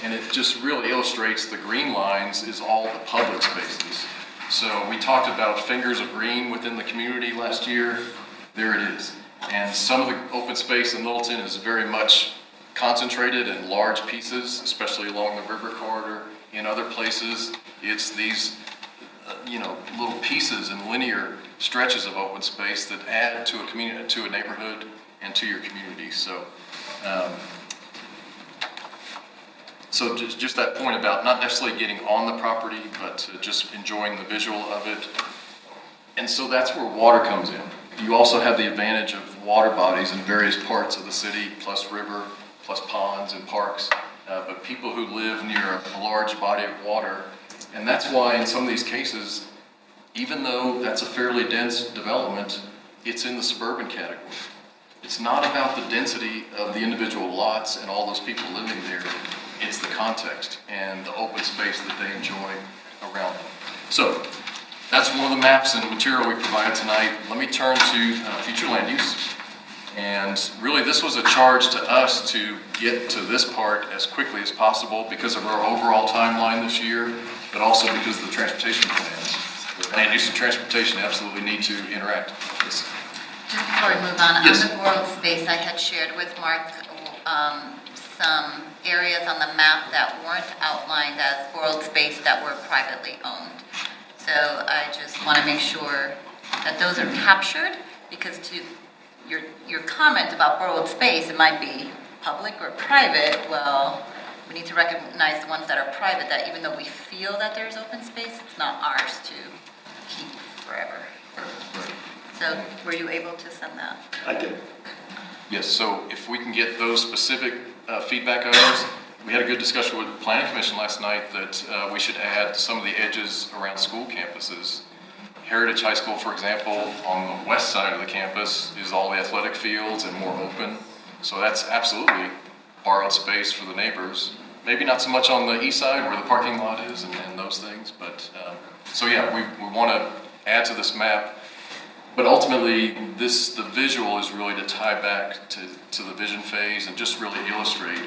And it just really illustrates the green lines is all the public spaces. So we talked about fingers of green within the community last year. There it is. And some of the open space in Littleton is very much concentrated in large pieces, especially along the river corridor. In other places, it's these little pieces and linear stretches of open space that add to a community, to a neighborhood, and to your community. So just that point about not necessarily getting on the property, but just enjoying the visual of it. And so that's where water comes in. You also have the advantage of water bodies in various parts of the city, plus river, plus ponds and parks, but people who live near a large body of water. And that's why in some of these cases, even though that's a fairly dense development, it's in the suburban category. It's not about the density of the individual lots and all those people living there. It's the context and the open space that they enjoy around them. So that's one of the maps and material we provided tonight. Let me turn to future land use. And really, this was a charge to us to get to this part as quickly as possible because of our overall timeline this year, but also because of the transportation plans. Land use and transportation absolutely need to interact. Yes. Just before we move on, Yes. on the world space, I had shared with Mark some areas on the map that weren't outlined as world space that were privately owned. So I just want to make sure that those are captured, because to your comment about world space, it might be public or private. Well, we need to recognize the ones that are private, that even though we feel that there's open space, it's not ours to keep forever. So were you able to send that? I did. Yes, so if we can get those specific feedback items, we had a good discussion with the Planning Commission last night that we should add some of the edges around school campuses. Heritage High School, for example, on the west side of the campus is all the athletic fields and more open. So that's absolutely borrowed space for the neighbors. Maybe not so much on the east side where the parking lot is and those things, but so yeah, we want to add to this map. But ultimately, the visual is really to tie back to the vision phase and just really illustrate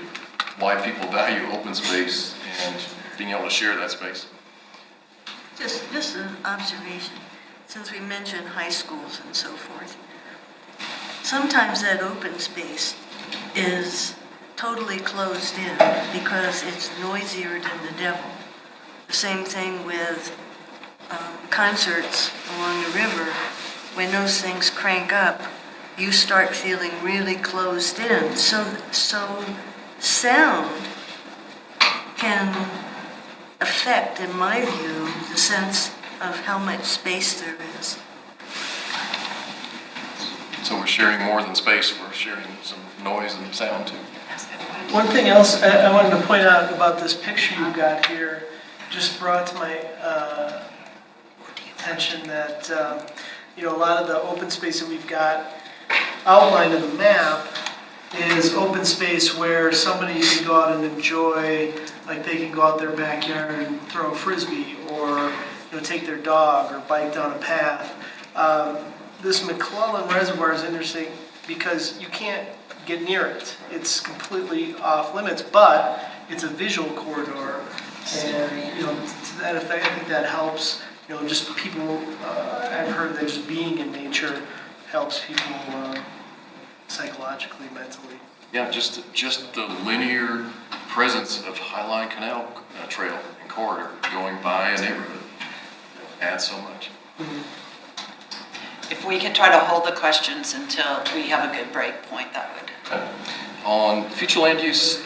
why people value open space and being able to share that space. Just an observation, since we mentioned high schools and so forth. Sometimes that open space is totally closed in because it's noisier than the devil. The same thing with concerts along the river. When those things crank up, you start feeling really closed in. So sound can affect, in my view, the sense of how much space there is. So we're sharing more than space, we're sharing some noise and sound too. One thing else I wanted to point out about this picture you got here, just brought to my attention that a lot of the open space that we've got outlined in the map is open space where somebody can go out and enjoy, like they can go out their backyard and throw a frisbee, or take their dog or bike down a path. This McClellan Reservoir is interesting because you can't get near it. It's completely off limits, but it's a visual corridor, and to that effect, I think that helps. Just people. I've heard that just being in nature helps people psychologically, mentally. Yeah, just the linear presence of Highline Canal Trail and corridor going by a neighborhood adds so much. If we could try to hold the questions until we have a good break point, that would. Okay. On future land use,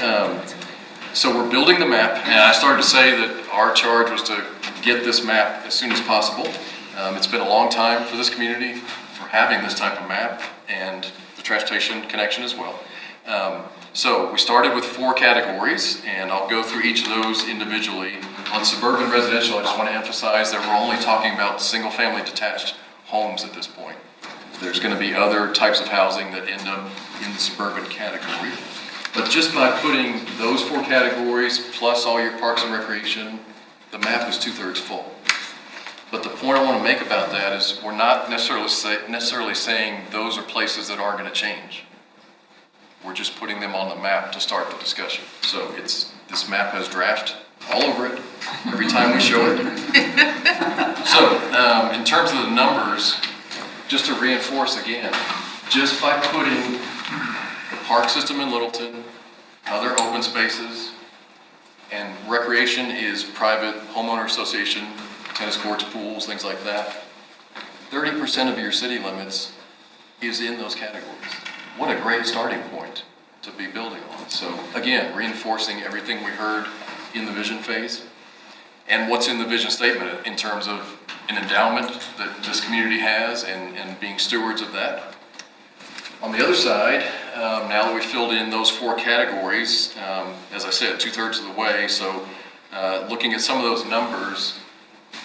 so we're building the map, and I started to say that our charge was to get this map as soon as possible. It's been a long time for this community for having this type of map and the transportation connection as well. So we started with 4 categories, and I'll go through each of those individually. On suburban residential, I just want to emphasize that we're only talking about single-family detached homes at this point. There's going to be other types of housing that end up in the suburban category. But just by putting those 4 categories plus all your parks and recreation, the map is 2/3 full. But the point I want to make about that is we're not necessarily saying those are places that aren't going to change. We're just putting them on the map to start the discussion. So this map has draft all over it every time we show it. So in terms of the numbers, just to reinforce again, just by putting the park system in Littleton, other open spaces, and recreation is private homeowner association, tennis courts, pools, things like that, 30% of your city limits is in those categories. What a great starting point to be building on. So again, reinforcing everything we heard in the vision phase and what's in the vision statement in terms of an endowment that this community has and being stewards of that. On the other side, now that we've filled in those 4 categories, as I said, 2/3 of the way, so looking at some of those numbers,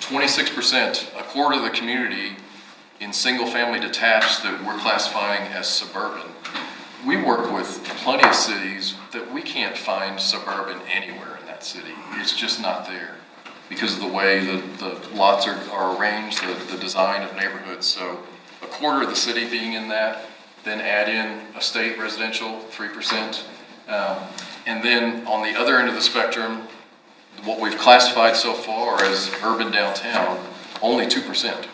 26%, a quarter of the community in single-family detached that we're classifying as suburban. We work with plenty of cities that we can't find suburban anywhere in that city. It's just not there because of the way the lots are arranged, the design of neighborhoods. So a quarter of the city being in that, then add in estate residential, 3%. And then on the other end of the spectrum, what we've classified so far as urban downtown, only 2%.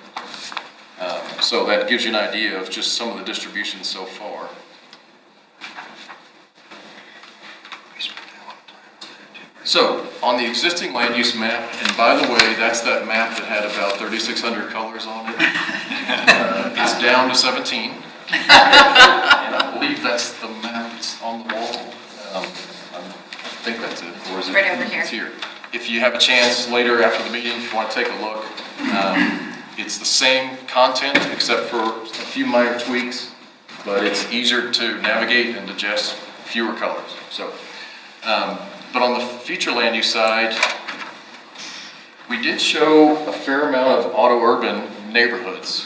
So that gives you an idea of just some of the distribution so far. So on the existing land use map, and by the way, that's that map that had about 3,600 colors on it. It's down to 17. And I believe that's the map that's on the wall. I think that's it. Or is it? Right over here. It's here. If you have a chance later after the meeting, if you want to take a look, it's the same content except for a few minor tweaks, but it's easier to navigate and digest, fewer colors. So, but on the future land use side, we did show a fair amount of auto-urban neighborhoods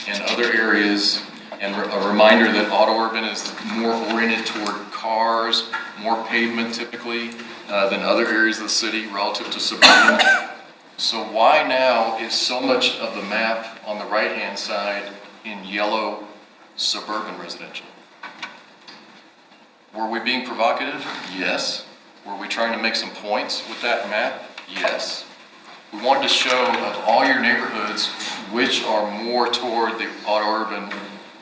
in other areas, and a reminder that auto-urban is more oriented toward cars, more pavement typically than other areas of the city relative to suburban. So why now is so much of the map on the right-hand side in yellow suburban residential? Were we being provocative? Yes. Were we trying to make some points with that map? Yes. We wanted to show of all your neighborhoods which are more toward the auto-urban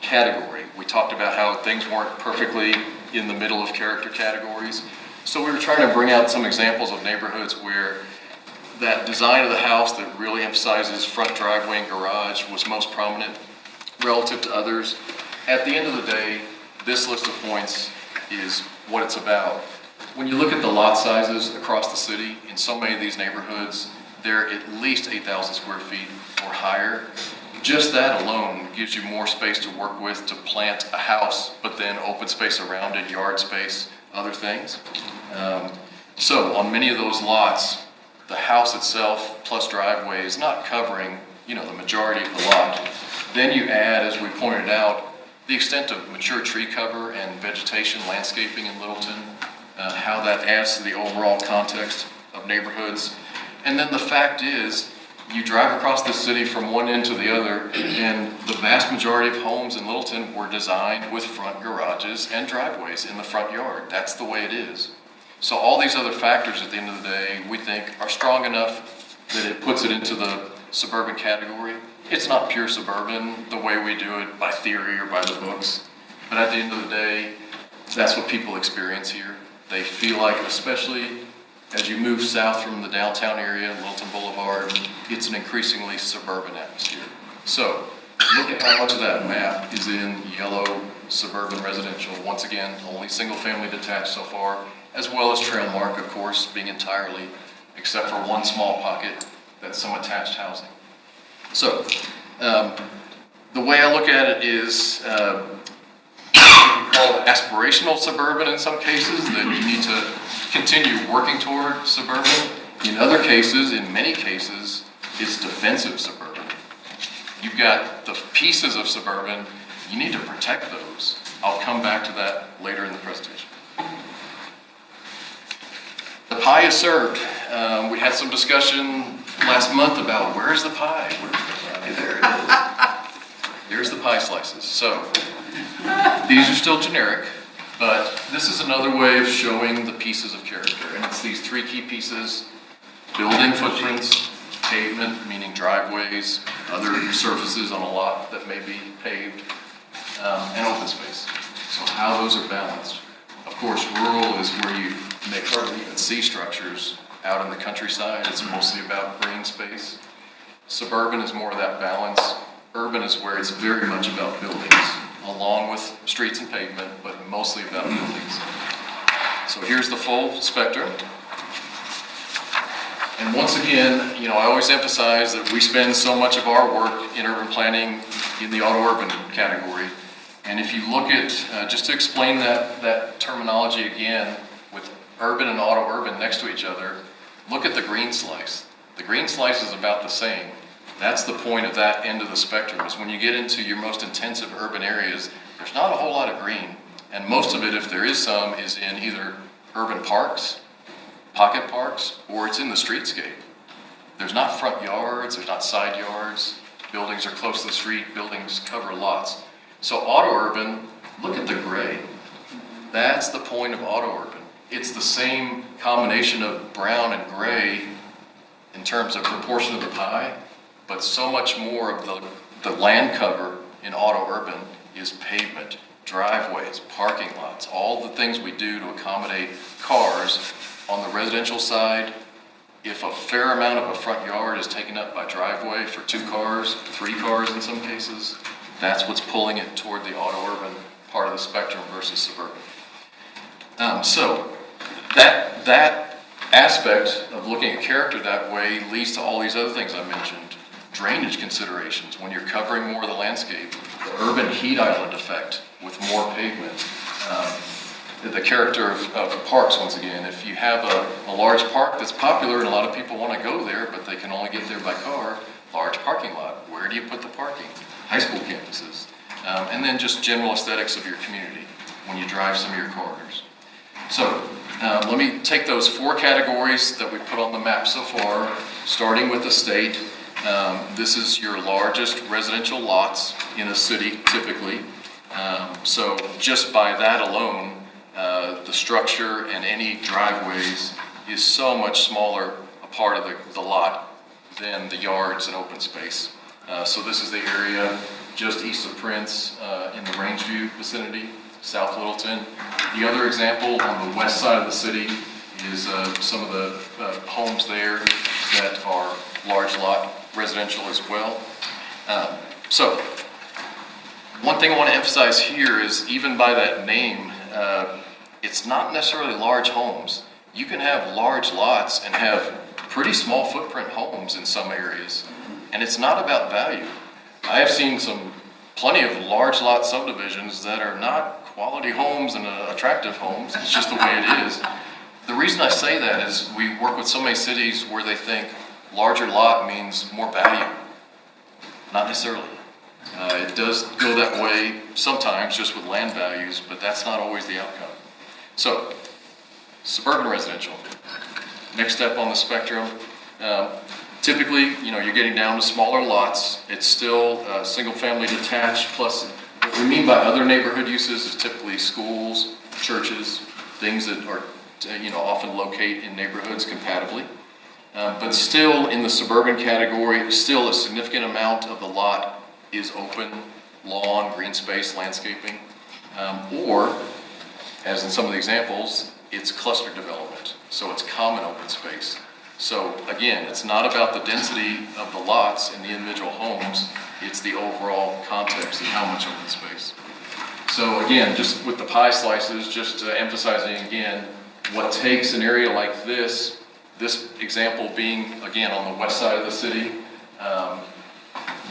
category. We talked about how things weren't perfectly in the middle of character categories. So we were trying to bring out some examples of neighborhoods where that design of the house that really emphasizes front driveway and garage was most prominent relative to others. At the end of the day, this list of points is what it's about. When you look at the lot sizes across the city, in so many of these neighborhoods, they're at least 8,000 square feet or higher. Just that alone gives you more space to work with to plant a house, but then open space around it, yard space, other things. So on many of those lots, the house itself plus driveway is not covering, the majority of the lot. Then you add, as we pointed out, the extent of mature tree cover and vegetation landscaping in Littleton, how that adds to the overall context of neighborhoods. And then the fact is, you drive across the city from one end to the other, and the vast majority of homes in Littleton were designed with front garages and driveways in the front yard. That's the way it is. So all these other factors at the end of the day, we think are strong enough that it puts it into the suburban category. It's not pure suburban the way we do it by theory or by the books, but at the end of the day, that's what people experience here. They feel like, especially as you move south from the downtown area, Littleton Boulevard, it's an increasingly suburban atmosphere. So look at how much of that map is in yellow suburban residential. Once again, only single family detached so far, as well as Trailmark, of course, being entirely, except for one small pocket, that's some attached housing. So the way I look at it is called aspirational suburban in some cases, that you need to continue working toward suburban. In other cases, in many cases, it's defensive suburban. You've got the pieces of suburban, you need to protect those. I'll come back to that later in the presentation. The pie is served. We had some discussion last month about where's the pie? There it is. There's the pie slices. So these are still generic, but this is another way of showing the pieces of character. And it's these 3 key pieces: building footprints, pavement, meaning driveways, other surfaces on a lot that may be paved, and open space. So how those are balanced. Of course, rural is where you may hardly even see structures out in the countryside. It's mostly about green space. Suburban is more of that balance. Urban is where it's very much about buildings, along with streets and pavement, but mostly about buildings. So here's the full spectrum. And once again, I always emphasize that we spend so much of our work in urban planning in the auto-urban category. And if you look at, just to explain that terminology again, with urban and auto-urban next to each other, look at the green slice. The green slice is about the same. That's the point of that end of the spectrum, is when you get into your most intensive urban areas, there's not a whole lot of green. And most of it, if there is some, is in either urban parks, pocket parks, or it's in the streetscape. There's not front yards, there's not side yards. Buildings are close to the street, buildings cover lots. So auto-urban, look at the gray. That's the point of auto-urban. It's the same combination of brown and gray in terms of proportion of the pie, but so much more of the land cover in auto-urban is pavement, driveways, parking lots, all the things we do to accommodate cars. On the residential side, if a fair amount of a front yard is taken up by driveway for 2 cars, 3 cars in some cases, that's what's pulling it toward the auto-urban part of the spectrum versus suburban. So that aspect of looking at character that way leads to all these other things I mentioned. Drainage considerations, when you're covering more of the landscape, the urban heat island effect with more pavement. The character of parks, once again, if you have a large park that's popular and a lot of people want to go there, but they can only get there by car, large parking lot, where do you put the parking? High school campuses. And then just general aesthetics of your community when you drive some of your corridors. So let me take those 4 categories that we put on the map so far, starting with the state. This is your largest residential lots in a city, typically. So just by that alone, the structure and any driveways is so much smaller a part of the lot than the yards and open space. So this is the area just east of Prince in the Rangeview vicinity, South Littleton. The other example on the west side of the city is some of the homes there that are large lot residential as well. So one thing I want to emphasize here is, even by that name, it's not necessarily large homes. You can have large lots and have pretty small footprint homes in some areas, and it's not about value. I have seen plenty of large lot subdivisions that are not quality homes and attractive homes. It's just the way it is. The reason I say that is we work with so many cities where they think larger lot means more value. Not necessarily. It does go that way sometimes just with land values, but that's not always the outcome. So, suburban residential. Next step on the spectrum. Typically, you're getting down to smaller lots. It's still single-family detached, plus what we mean by other neighborhood uses is typically schools, churches, things that are often locate in neighborhoods compatibly. But still in the suburban category, still a significant amount of the lot is open, lawn, green space, landscaping, or, as in some of the examples, it's cluster development, so it's common open space. So again, it's not about the density of the lots in the individual homes, it's the overall context of how much open space. So again, just with the pie slices, just emphasizing again, what takes an area like this example being, again, on the west side of the city,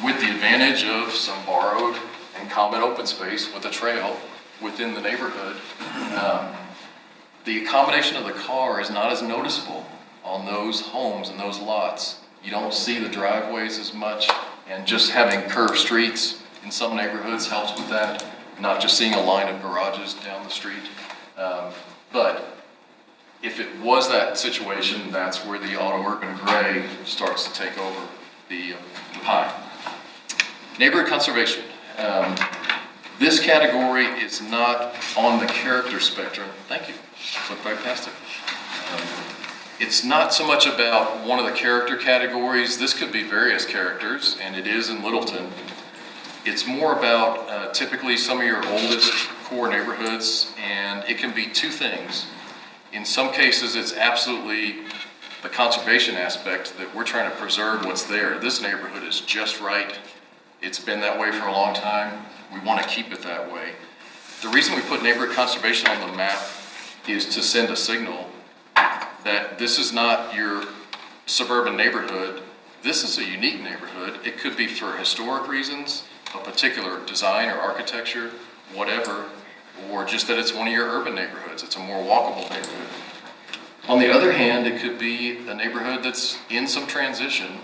with the advantage of some borrowed and common open space with a trail within the neighborhood, the accommodation of the car is not as noticeable on those homes and those lots. You don't see the driveways as much, and just having curved streets in some neighborhoods helps with that, not just seeing a line of garages down the street. But if it was that situation, that's where the auto-urban gray starts to take over the pie. Neighborhood conservation. This category is not on the character spectrum. Thank you. Look right past it. It's not so much about one of the character categories. This could be various characters, and it is in Littleton. It's more about typically some of your oldest core neighborhoods, and it can be 2 things. In some cases, it's absolutely the conservation aspect that we're trying to preserve what's there. This neighborhood is just right. It's been that way for a long time. We want to keep it that way. The reason we put neighborhood conservation on the map is to send a signal that this is not your suburban neighborhood. This is a unique neighborhood. It could be for historic reasons, a particular design or architecture, whatever, or just that it's one of your urban neighborhoods. It's a more walkable neighborhood. On the other hand, it could be a neighborhood that's in some transition.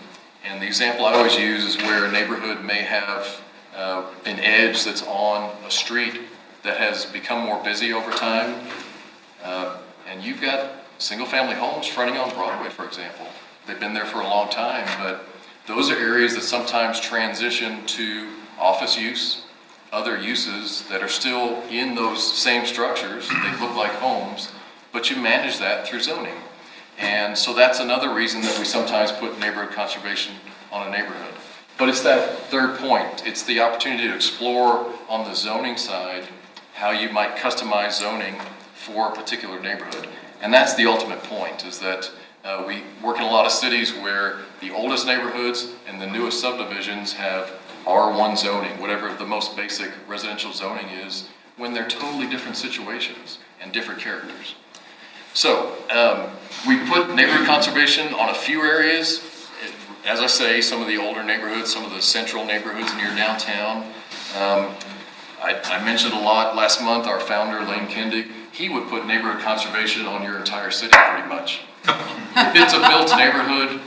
And the example I always use is where a neighborhood may have an edge that's on a street that has become more busy over time. And you've got single-family homes fronting on Broadway, for example. They've been there for a long time, but those are areas that sometimes transition to office use, other uses that are still in those same structures. They look like homes, but you manage that through zoning. And so that's another reason that we sometimes put neighborhood conservation on a neighborhood. But it's that third point. It's the opportunity to explore on the zoning side how you might customize zoning for a particular neighborhood. And that's the ultimate point, is that we work in a lot of cities where the oldest neighborhoods and the newest subdivisions have R1 zoning, whatever the most basic residential zoning is, when they're totally different situations and different characters. So we put neighborhood conservation on a few areas. As I say, some of the older neighborhoods, some of the central neighborhoods near downtown. I mentioned a lot last month, our founder, Lane Kindig, he would put neighborhood conservation on your entire city pretty much. If it's a built neighborhood,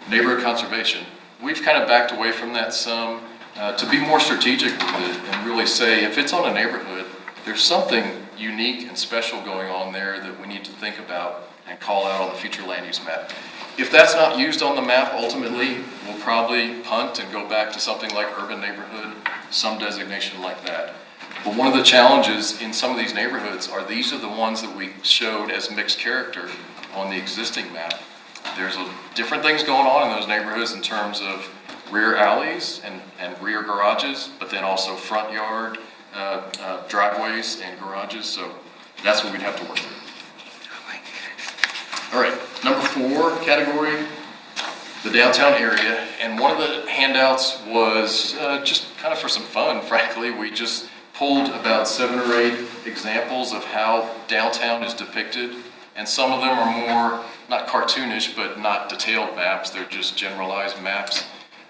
neighborhood conservation. We've kind of backed away from that some to be more strategic with it and really say, if it's on a neighborhood, there's something unique and special going on there that we need to think about and call out on the future land use map. If that's not used on the map, ultimately, we'll probably punt and go back to something like urban neighborhood, some designation like that. But one of the challenges in some of these neighborhoods are these are the ones that we showed as mixed character on the existing map. There's different things going on in those neighborhoods in terms of rear alleys and rear garages, but then also front yard, driveways and garages. So that's what we'd have to work through. All right, number 4 category, the downtown area. And one of the handouts was just kind of for some fun, frankly. We just pulled about 7 or 8 examples of how downtown is depicted. And some of them are more, not cartoonish, but not detailed maps. They're just generalized maps.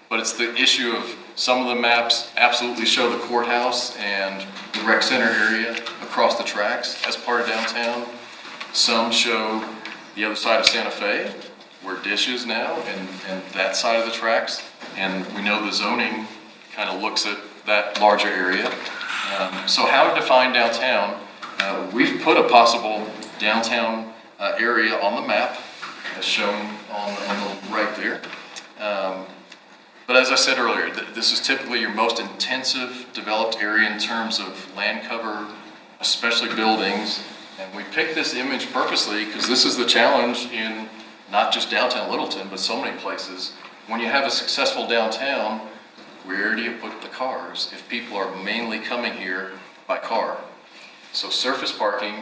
But it's the issue of some of the maps absolutely show the courthouse and the rec center area across the tracks as part of downtown. Some show the other side of Santa Fe, where Dish is now, and that side of the tracks. And we know the zoning kind of looks at that larger area. So how to define downtown? We've put a possible downtown area on the map, as shown on the right there. But as I said earlier, this is typically your most intensive developed area in terms of land cover, especially buildings. And we picked this image purposely because this is the challenge in not just downtown Littleton, but so many places. When you have a successful downtown, where do you put the cars if people are mainly coming here by car? So surface parking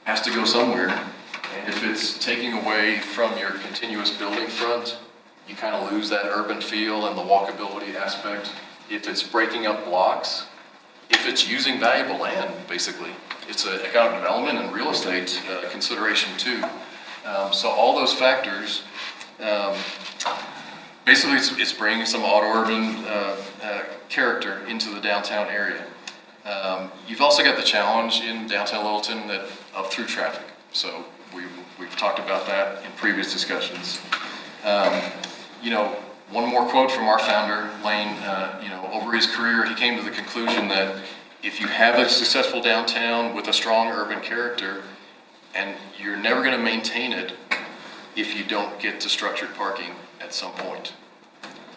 has to go somewhere. And if it's taking away from your continuous building front, you kind of lose that urban feel and the walkability aspect. If it's breaking up blocks, if it's using valuable land, basically. It's an economic development and real estate consideration too. So all those factors, basically it's bringing some auto-urban character into the downtown area. You've also got the challenge in downtown Littleton of through traffic. So we've talked about that in previous discussions. One more quote from our founder, Lane, over his career, he came to the conclusion that if you have a successful downtown with a strong urban character, and you're never going to maintain it if you don't get to structured parking at some point.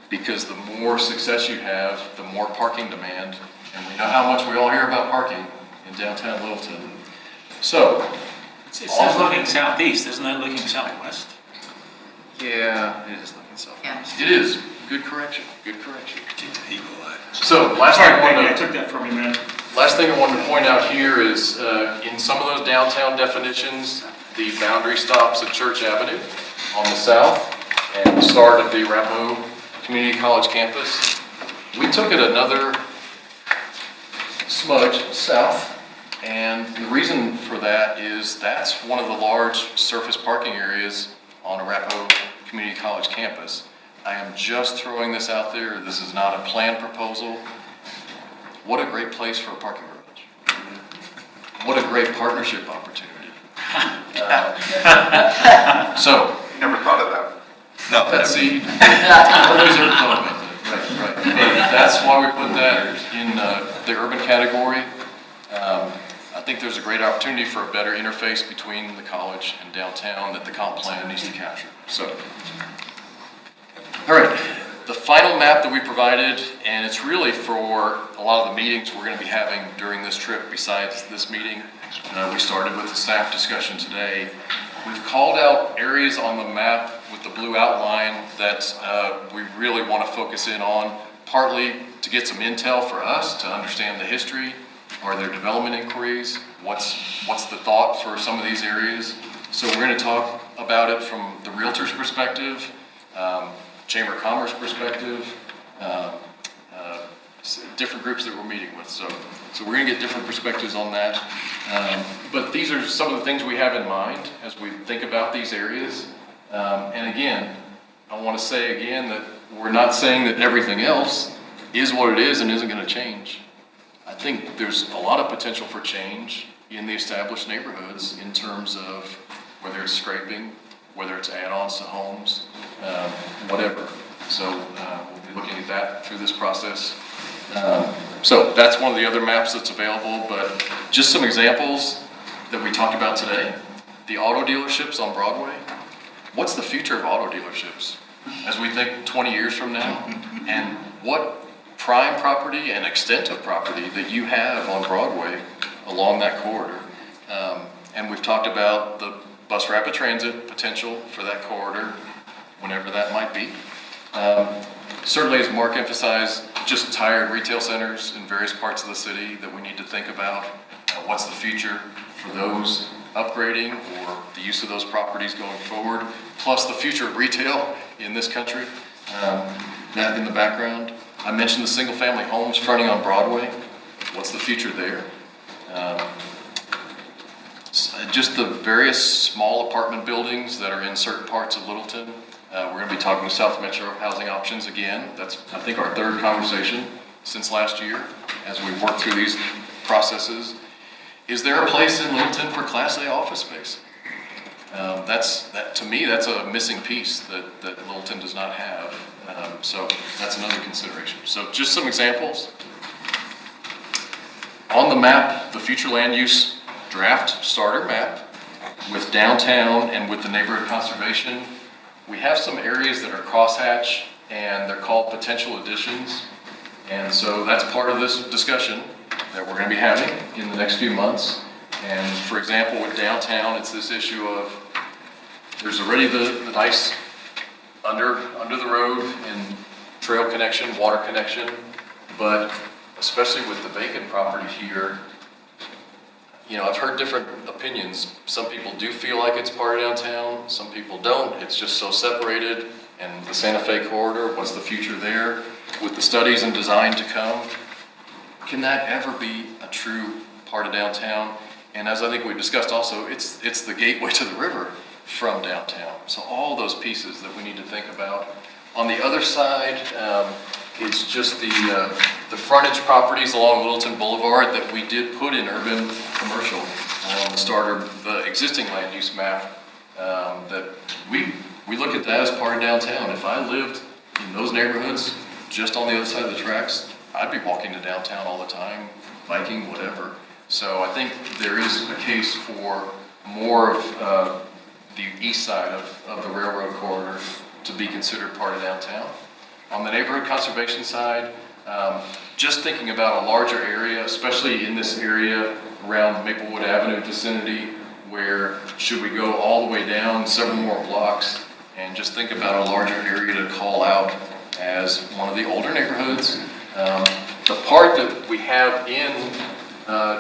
Because the more success you have, the more parking demand, and we know how much we all hear about parking in downtown Littleton. So, it says looking southeast, isn't it looking southwest? Yeah, it is looking southwest. Yeah. It is. Good correction. Good correction. So, last thing I took that from you, man. Last thing I wanted to point out here is in some of those downtown definitions, the boundary stops at Church Avenue on the south and the start at the Arapahoe Community College campus. We took it another smudge south, and the reason for that is that's one of the large surface parking areas on Arapahoe Community College campus. I am just throwing this out there. This is not a planned proposal. What a great place for a parking garage. what a great partnership opportunity. So, Never thought of that. No, let's see. Others are thought about that. Right. But that's why we put that in the urban category. I think there's a great opportunity for a better interface between the college and downtown that the comp plan needs to capture. So, all right, the final map that we provided, and it's really for a lot of the meetings we're going to be having during this trip besides this meeting. We started with the staff discussion today. We've called out areas on the map with the blue outline that we really want to focus in on, partly to get some intel for us to understand the history. Are there development inquiries? What's the thought for some of these areas? So we're going to talk about it from the realtor's perspective, Chamber of Commerce perspective, different groups that we're meeting with. So we're going to get different perspectives on that. But these are some of the things we have in mind as we think about these areas. And again, I want to say again that we're not saying that everything else is what it is and isn't going to change. I think there's a lot of potential for change in the established neighborhoods in terms of whether it's scraping, whether it's add-ons to homes, whatever. So we'll be looking at that through this process. So that's one of the other maps that's available, but just some examples that we talked about today. The auto dealerships on Broadway. What's the future of auto dealerships as we think 20 years from now? And what prime property and extent of property that you have on Broadway along that corridor? And we've talked about the bus rapid transit potential for that corridor, whenever that might be. Certainly, as Mark emphasized, just tired retail centers in various parts of the city that we need to think about. What's the future for those upgrading or the use of those properties going forward, plus the future of retail in this country, that in the background. I mentioned the single-family homes fronting on Broadway. What's the future there? Just the various small apartment buildings that are in certain parts of Littleton. We're going to be talking to South Metro Housing Options again. That's, I think, our third conversation since last year as we work through these processes. Is there a place in Littleton for Class A office space? To me, that's a missing piece that Littleton does not have. So that's another consideration. So just some examples. On the map, the future land use draft starter map with downtown and with the neighborhood conservation, we have some areas that are crosshatch and they're called potential additions. And so that's part of this discussion that we're going to be having in the next few months. And for example, with downtown, it's this issue of there's already the nice under the road and trail connection, water connection, but especially with the vacant property here, you know, I've heard different opinions. Some people do feel like it's part of downtown, some people don't. It's just so separated. And the Santa Fe corridor, what's the future there? With the studies and design to come, can that ever be a true part of downtown? And as I think we discussed also, it's the gateway to the river from downtown. So all those pieces that we need to think about. On the other side, it's just the frontage properties along Littleton Boulevard that we did put in urban commercial on the starter, the existing land use map, that we look at that as part of downtown. If I lived in those neighborhoods just on the other side of the tracks, I'd be walking to downtown all the time, biking, whatever. So I think there is a case for more of the east side of the railroad corridor to be considered part of downtown. On the neighborhood conservation side, just thinking about a larger area, especially in this area around Maplewood Avenue vicinity, where should we go all the way down several more blocks and just think about a larger area to call out as one of the older neighborhoods. The part that we have in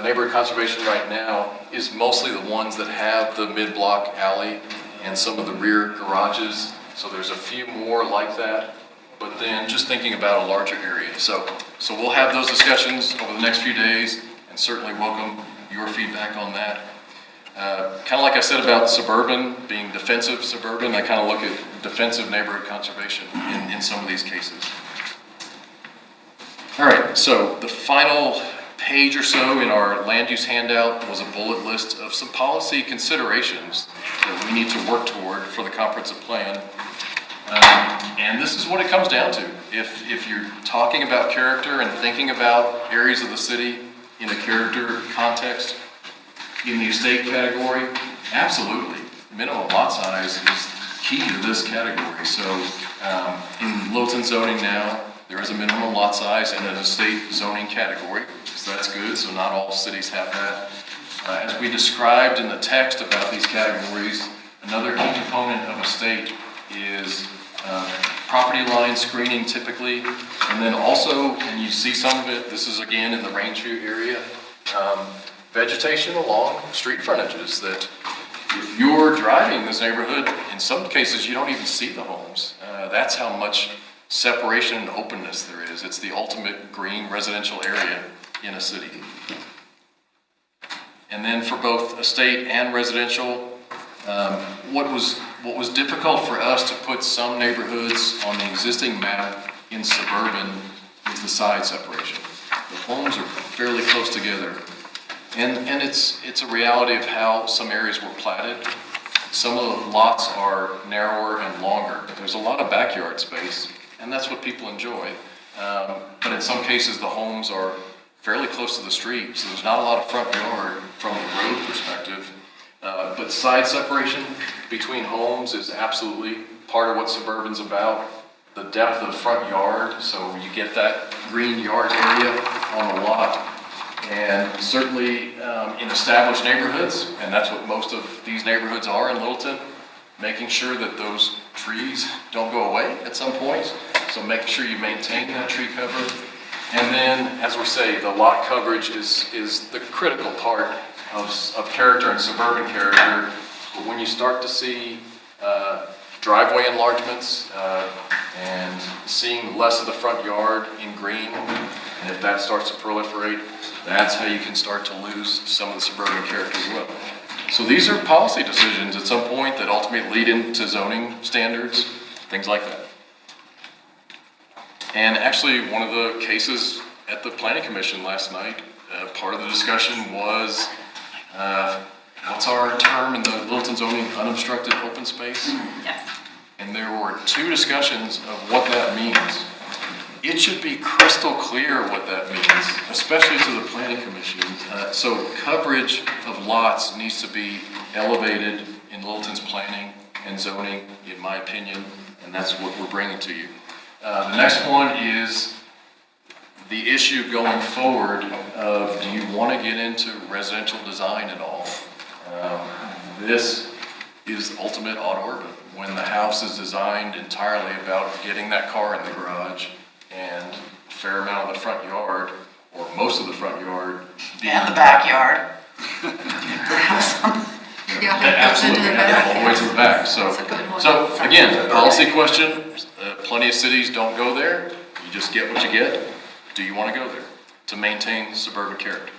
neighborhood conservation right now is mostly the ones that have the mid-block alley and some of the rear garages. So there's a few more like that, but then just thinking about a larger area. So we'll have those discussions over the next few days and certainly welcome your feedback on that. Kind of like I said about suburban, being defensive suburban, I kind of look at defensive neighborhood conservation in some of these cases. All right, so the final page or so in our land use handout was a bullet list of some policy considerations that we need to work toward for the comprehensive plan. And this is what it comes down to. If you're talking about character and thinking about areas of the city in a character context, in the estate category, absolutely. Minimum lot size is key to this category. So in Littleton zoning now, there is a minimum lot size in an estate zoning category. So that's good. So not all cities have that. As we described in the text about these categories, another key component of estate is property line screening typically, and then also, and you see some of it, this is again in the Rangeview area, vegetation along street frontages that if you're driving this neighborhood, in some cases you don't even see the homes. That's how much separation and openness there is. It's the ultimate green residential area in a city. And then for both estate and residential, what was difficult for us to put some neighborhoods on the existing map in suburban is the side separation. The homes are fairly close together. And it's a reality of how some areas were platted. Some of the lots are narrower and longer. There's a lot of backyard space, and that's what people enjoy. But in some cases, the homes are fairly close to the street, so there's not a lot of front yard from the road perspective. But side separation between homes is absolutely part of what suburban's about. The depth of front yard, so you get that green yard area on the lot. And certainly in established neighborhoods, and that's what most of these neighborhoods are in Littleton, making sure that those trees don't go away at some point. So making sure you maintain that tree cover. And then, as we say, the lot coverage is the critical part of character and suburban character. But when you start to see driveway enlargements and seeing less of the front yard in green, and if that starts to proliferate, that's how you can start to lose some of the suburban character as well. So these are policy decisions at some point that ultimately lead into zoning standards, things like that. And actually, one of the cases at the Planning Commission last night, part of the discussion was, what's our term in the Littleton zoning, unobstructed open space? Yes. And there were two discussions of what that means. It should be crystal clear what that means, especially to the Planning Commission. So coverage of lots needs to be elevated in Littleton's planning and zoning, in my opinion, and that's what we're bringing to you. The next one is the issue going forward of, do you want to get into residential design at all? This is ultimate auto urban. When the house is designed entirely about getting that car in the garage and a fair amount of the front yard, or most of the front yard. And the backyard. Absolutely, all the way to the back. So again, policy question, plenty of cities don't go there. You just get what you get. Do you want to go there to maintain suburban character?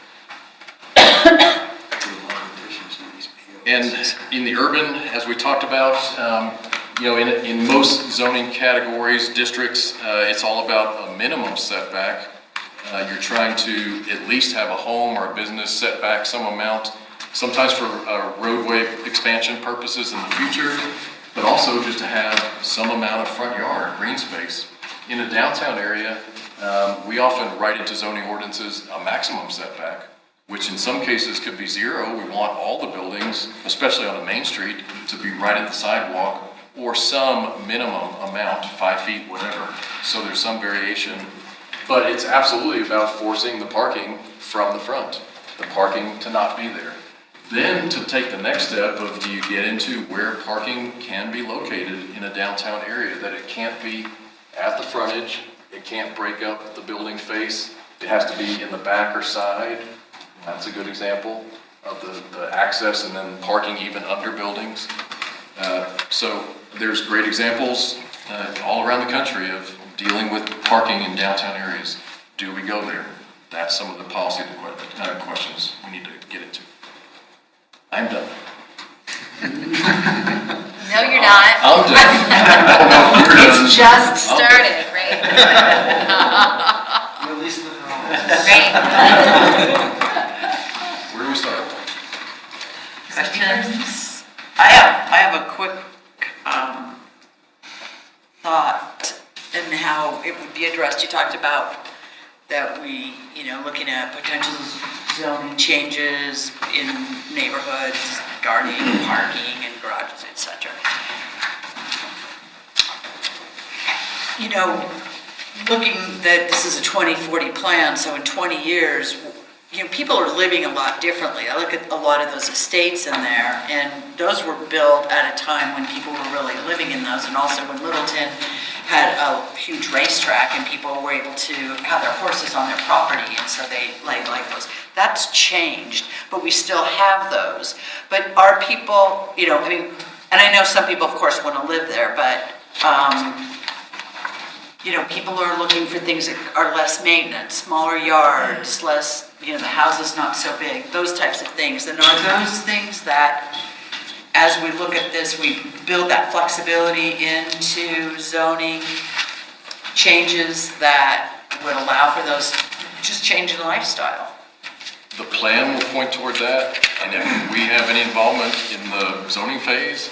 And in the urban, as we talked about, in most zoning categories, districts, it's all about a minimum setback. You're trying to at least have a home or a business setback some amount, sometimes for roadway expansion purposes in the future, but also just to have some amount of front yard, green space. In a downtown area, we often write into zoning ordinances a maximum setback, which in some cases could be 0. We want all the buildings, especially on a main street, to be right at the sidewalk, or some minimum amount, 5 feet, whatever. So there's some variation. But it's absolutely about forcing the parking from the front, the parking to not be there. Then to take the next step of, do you get into where parking can be located in a downtown area, that it can't be at the frontage, it can't break up the building face, it has to be in the back or side. That's a good example of the access and then parking even under buildings. So there's great examples all around the country of dealing with parking in downtown areas. Do we go there? That's some of the policy questions we need to get into. I'm done. No, you're not. I'm done. It's just started, right? Release the Right. and how it would be addressed. You talked about that we, looking at potential zoning changes in neighborhoods, gardening, parking, and garages, etc. Looking that this is a 2040 plan, so in 20 years, people are living a lot differently. I look at a lot of those estates in there, and those were built at a time when people were really living in those, and also when Littleton had a huge racetrack and people were able to have their horses on their property, and so they like those. That's changed, but we still have those. But are people, and I know some people, of course, want to live there, but people are looking for things that are less maintenance, smaller yards, less, the house is not so big, those types of things. And are those things that, as we look at this, we build that flexibility into zoning changes that would allow for those just change in lifestyle? The plan will point toward that, and if we have any involvement in the zoning phase,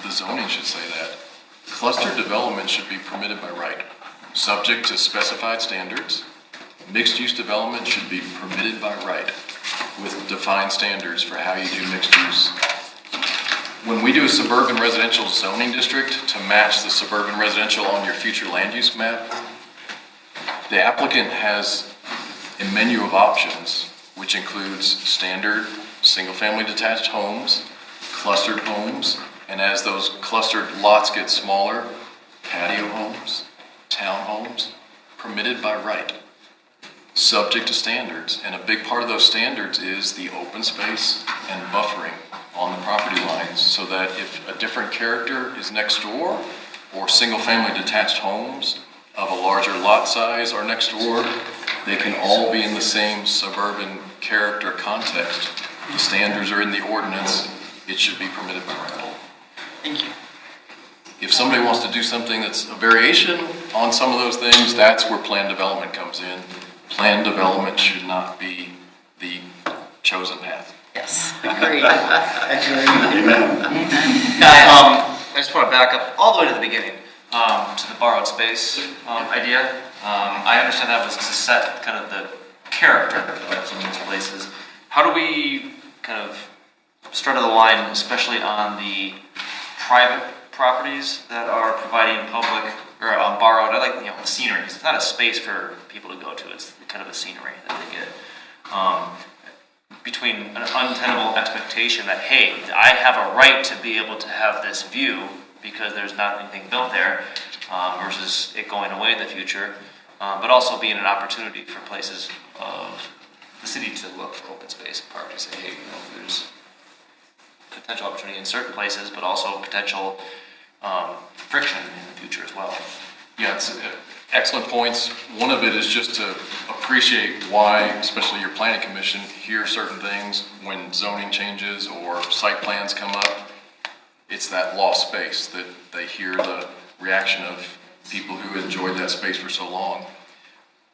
the zoning should say that. Cluster development should be permitted by right, subject to specified standards. Mixed-use development should be permitted by right, with defined standards for how you do mixed use. When we do a suburban residential zoning district to match the suburban residential on your future land use map, the applicant has a menu of options, which includes standard single-family detached homes, clustered homes, and as those clustered lots get smaller, patio homes, townhomes, permitted by right, subject to standards. And a big part of those standards is the open space and buffering on the property lines, so that if a different character is next door, or single-family detached homes of a larger lot size are next door, they can all be in the same suburban character context. The standards are in the ordinance, it should be permitted by right. Thank you. If somebody wants to do something that's a variation on some of those things, that's where planned development comes in. Planned development should not be the chosen path. Yes, agreed. I just want to back up all the way to the beginning, to the borrowed space idea. I understand that was to set kind of the character of some of these places. How do we kind of straddle the line, especially on the private properties that are providing public or borrowed? I like the scenery, because it's not a space for people to go to. It's kind of a scenery that they get. Between an untenable expectation that, hey, I have a right to be able to have this view because there's not anything built there, versus it going away in the future, but also being an opportunity for places of the city to look for open space and park and say, hey, there's potential opportunity in certain places, but also potential friction in the future as well. Yeah, it's excellent points. One of it is just to appreciate why, especially your planning commission, hear certain things when zoning changes or site plans come up. It's that lost space that they hear the reaction of people who enjoyed that space for so long.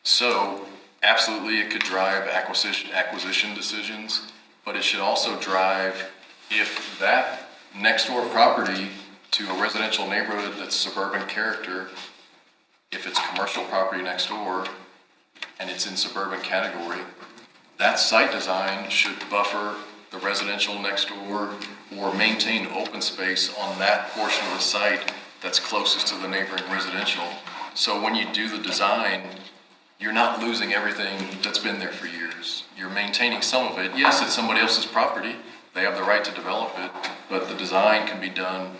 So absolutely it could drive acquisition decisions, but it should also drive, if that next door property to a residential neighborhood that's suburban character, if it's commercial property next door and it's in suburban category, that site design should buffer the residential next door or maintain open space on that portion of the site that's closest to the neighboring residential. So when you do the design, you're not losing everything that's been there for years. You're maintaining some of it. Yes, it's somebody else's property. They have the right to develop it, but the design can be done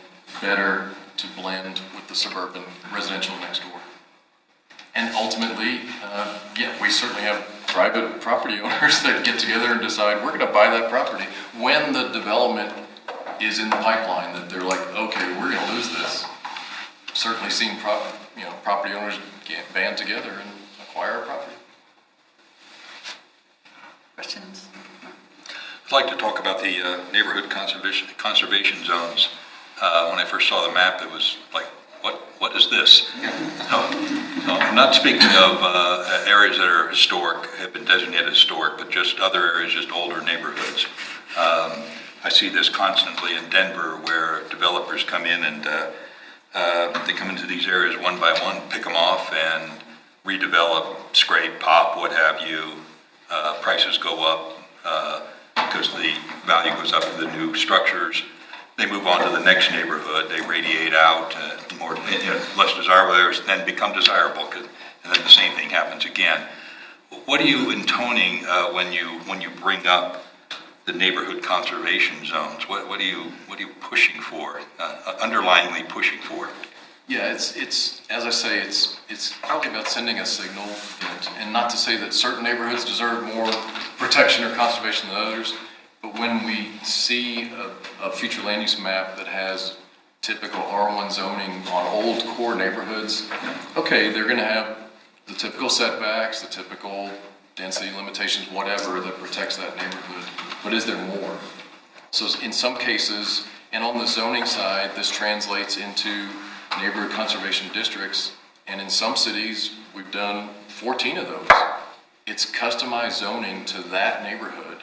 better to blend with the suburban residential next door. And ultimately, we certainly have private property owners that get together and decide, we're gonna buy that property. When the development is in the pipeline, that they're like, okay, we're gonna lose this. Certainly seen property owners band together and acquire a property. Questions? I'd like to talk about the neighborhood conservation zones. When I first saw the map, it was like, what is this? No, I'm not speaking of areas that are historic, have been designated historic, but just other areas, just older neighborhoods. I see this constantly in Denver, where developers come in and They come into these areas one by one, pick them off and redevelop, scrape, pop, what have you. Prices go up because the value goes up to the new structures. They move on to the next neighborhood, they radiate out, more, less desirable areas then become desirable, and then the same thing happens again. What are you intoning when you bring up the neighborhood conservation zones? What are you pushing for, underlyingly pushing for? Yeah, it's as I say, it's probably about sending a signal, and not to say that certain neighborhoods deserve more protection or conservation than others, but when we see a future land use map that has typical R1 zoning on old core neighborhoods, okay, they're going to have the typical setbacks, the typical density limitations, whatever that protects that neighborhood, but is there more? So in some cases, and on the zoning side, this translates into neighborhood conservation districts, and in some cities, we've done 14 of those. It's customized zoning to that neighborhood.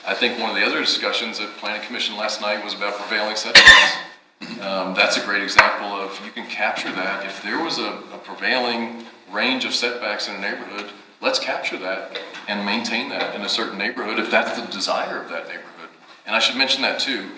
I think one of the other discussions at Planning Commission last night was about prevailing setbacks. That's a great example of you can capture that. If there was a prevailing range of setbacks in a neighborhood, let's capture that and maintain that in a certain neighborhood if that's the desire of that neighborhood. And I should mention that too.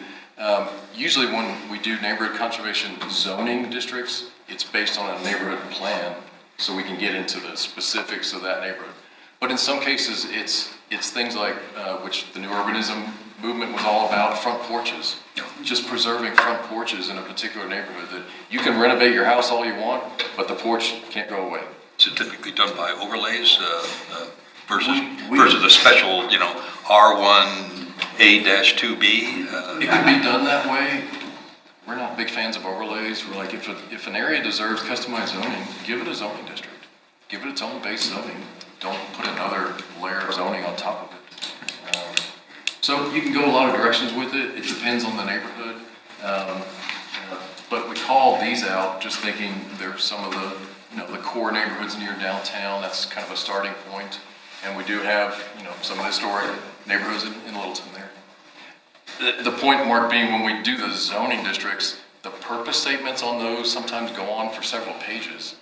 Usually when we do neighborhood conservation zoning districts, it's based on a neighborhood plan, so we can get into the specifics of that neighborhood. But in some cases, it's things like, which the new urbanism movement was all about, front porches. Just preserving front porches in a particular neighborhood, that you can renovate your house all you want, but the porch can't go away. Is it typically done by overlays versus a special, R1A-2B? It could be done that way. We're not big fans of overlays. We're like, if an area deserves customized zoning, give it a zoning district. Give it its own base zoning. Don't put another layer of zoning on top of it. So you can go a lot of directions with it. It depends on the neighborhood. But we call these out just thinking there's some of the core neighborhoods near downtown. That's kind of a starting point. And we do have, some of the historic neighborhoods in Littleton there. The point, Mark, being when we do the zoning districts, the purpose statements on those sometimes go on for several pages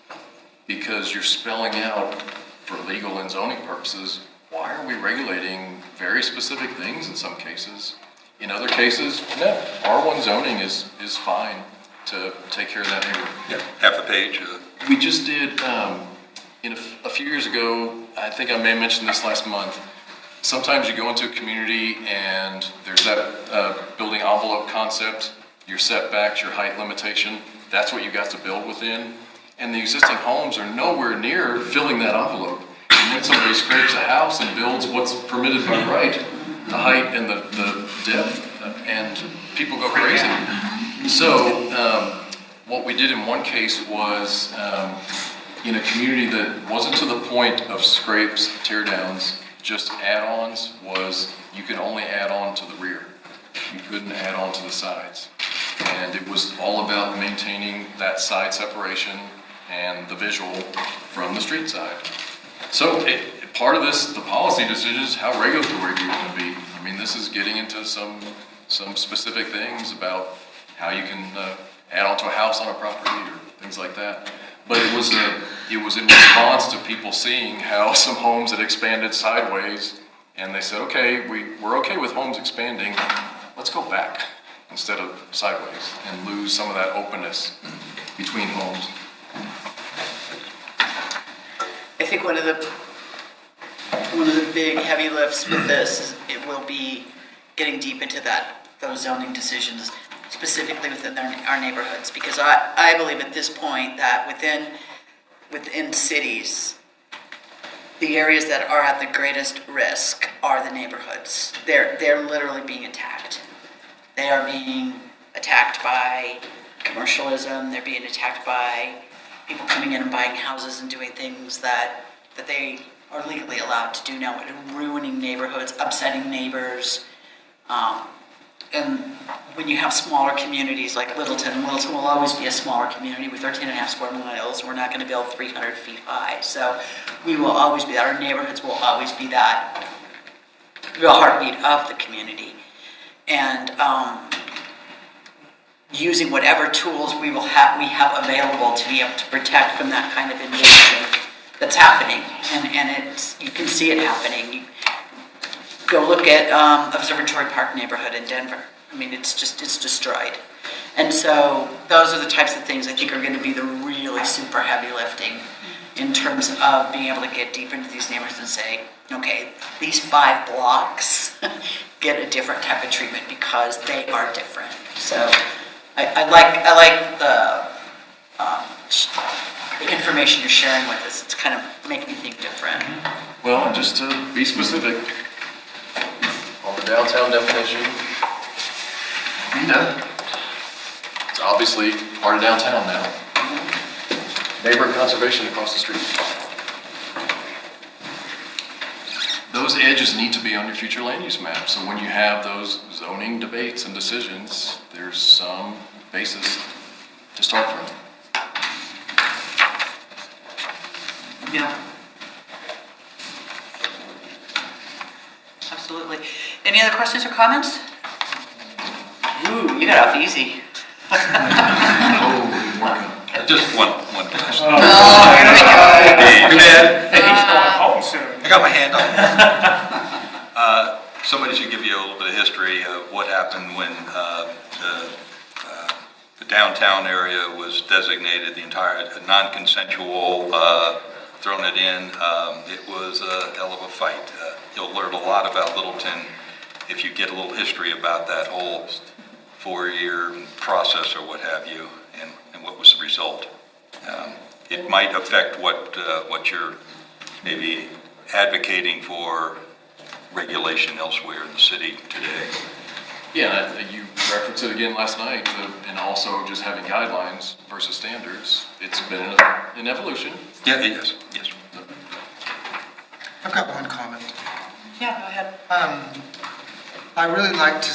because you're spelling out for legal and zoning purposes, why are we regulating very specific things in some cases? In other cases, no. R1 zoning is fine to take care of that neighborhood. Yeah, half a page. We just did, a few years ago, I think I may have mentioned this last month, sometimes you go into a community and there's that building envelope concept, your setbacks, your height limitation, that's what you got to build within. And the existing homes are nowhere near filling that envelope. And then somebody scrapes a house and builds what's permitted by right, the height and the depth, and people go crazy. So what we did in one case was in a community that wasn't to the point of scrapes, tear downs, just add-ons, was you could only add on to the rear. You couldn't add on to the sides. And it was all about maintaining that side separation and the visual from the street side. So part of this, the policy decision is how regulatory do you want to be? I mean, this is getting into some specific things about how you can add onto a house on a property or things like that. But it was in response to people seeing how some homes had expanded sideways, and they said, okay, we're okay with homes expanding, let's go back instead of sideways and lose some of that openness between homes. I think one of the big heavy lifts with this is it will be getting deep into those zoning decisions, specifically within our neighborhoods, because I believe at this point that within cities, the areas that are at the greatest risk are the neighborhoods. They're literally being attacked. They are being attacked by commercialism. They're being attacked by people coming in and buying houses and doing things that they are legally allowed to do now, and ruining neighborhoods, upsetting neighbors. And when you have smaller communities like Littleton will always be a smaller community with 13.5 square miles. We're not going to build 300 feet high. So we will always be that. Our neighborhoods will always be that real heartbeat of the community. And using whatever tools we have available to be able to protect from that kind of invasion that's happening. And you can see it happening. You go look at Observatory Park neighborhood in Denver. I mean, it's destroyed. And so those are the types of things I think are going to be the really super heavy lifting in terms of being able to get deep into these neighborhoods and say, okay, these 5 blocks get a different type of treatment because they are different. So I like the information you're sharing with us. It's kind of making me think different. Well, and just to be specific, on the downtown definition, it's obviously part of downtown now. Neighborhood conservation across the street. Those edges need to be on your future land use map. So when you have those zoning debates and decisions, there's some basis to start from. Yeah. Absolutely. Any other questions or comments? Ooh, you got off easy. Just one question. Oh, here we go. Too bad. He's going home soon. I got my hand up. Somebody should give you a little bit of history of what happened when the downtown area was designated, the entire non-consensual, thrown it in. It was a hell of a fight. You'll learn a lot about Littleton if you get a little history about that whole 4-year process or what have you, and what was the result. It might affect what you're maybe advocating for regulation elsewhere in the city today. Yeah, you referenced it again last night, and also just having guidelines versus standards. It's been an evolution. Yeah, it is. Yes. I've got one comment. Yeah, go ahead. I really liked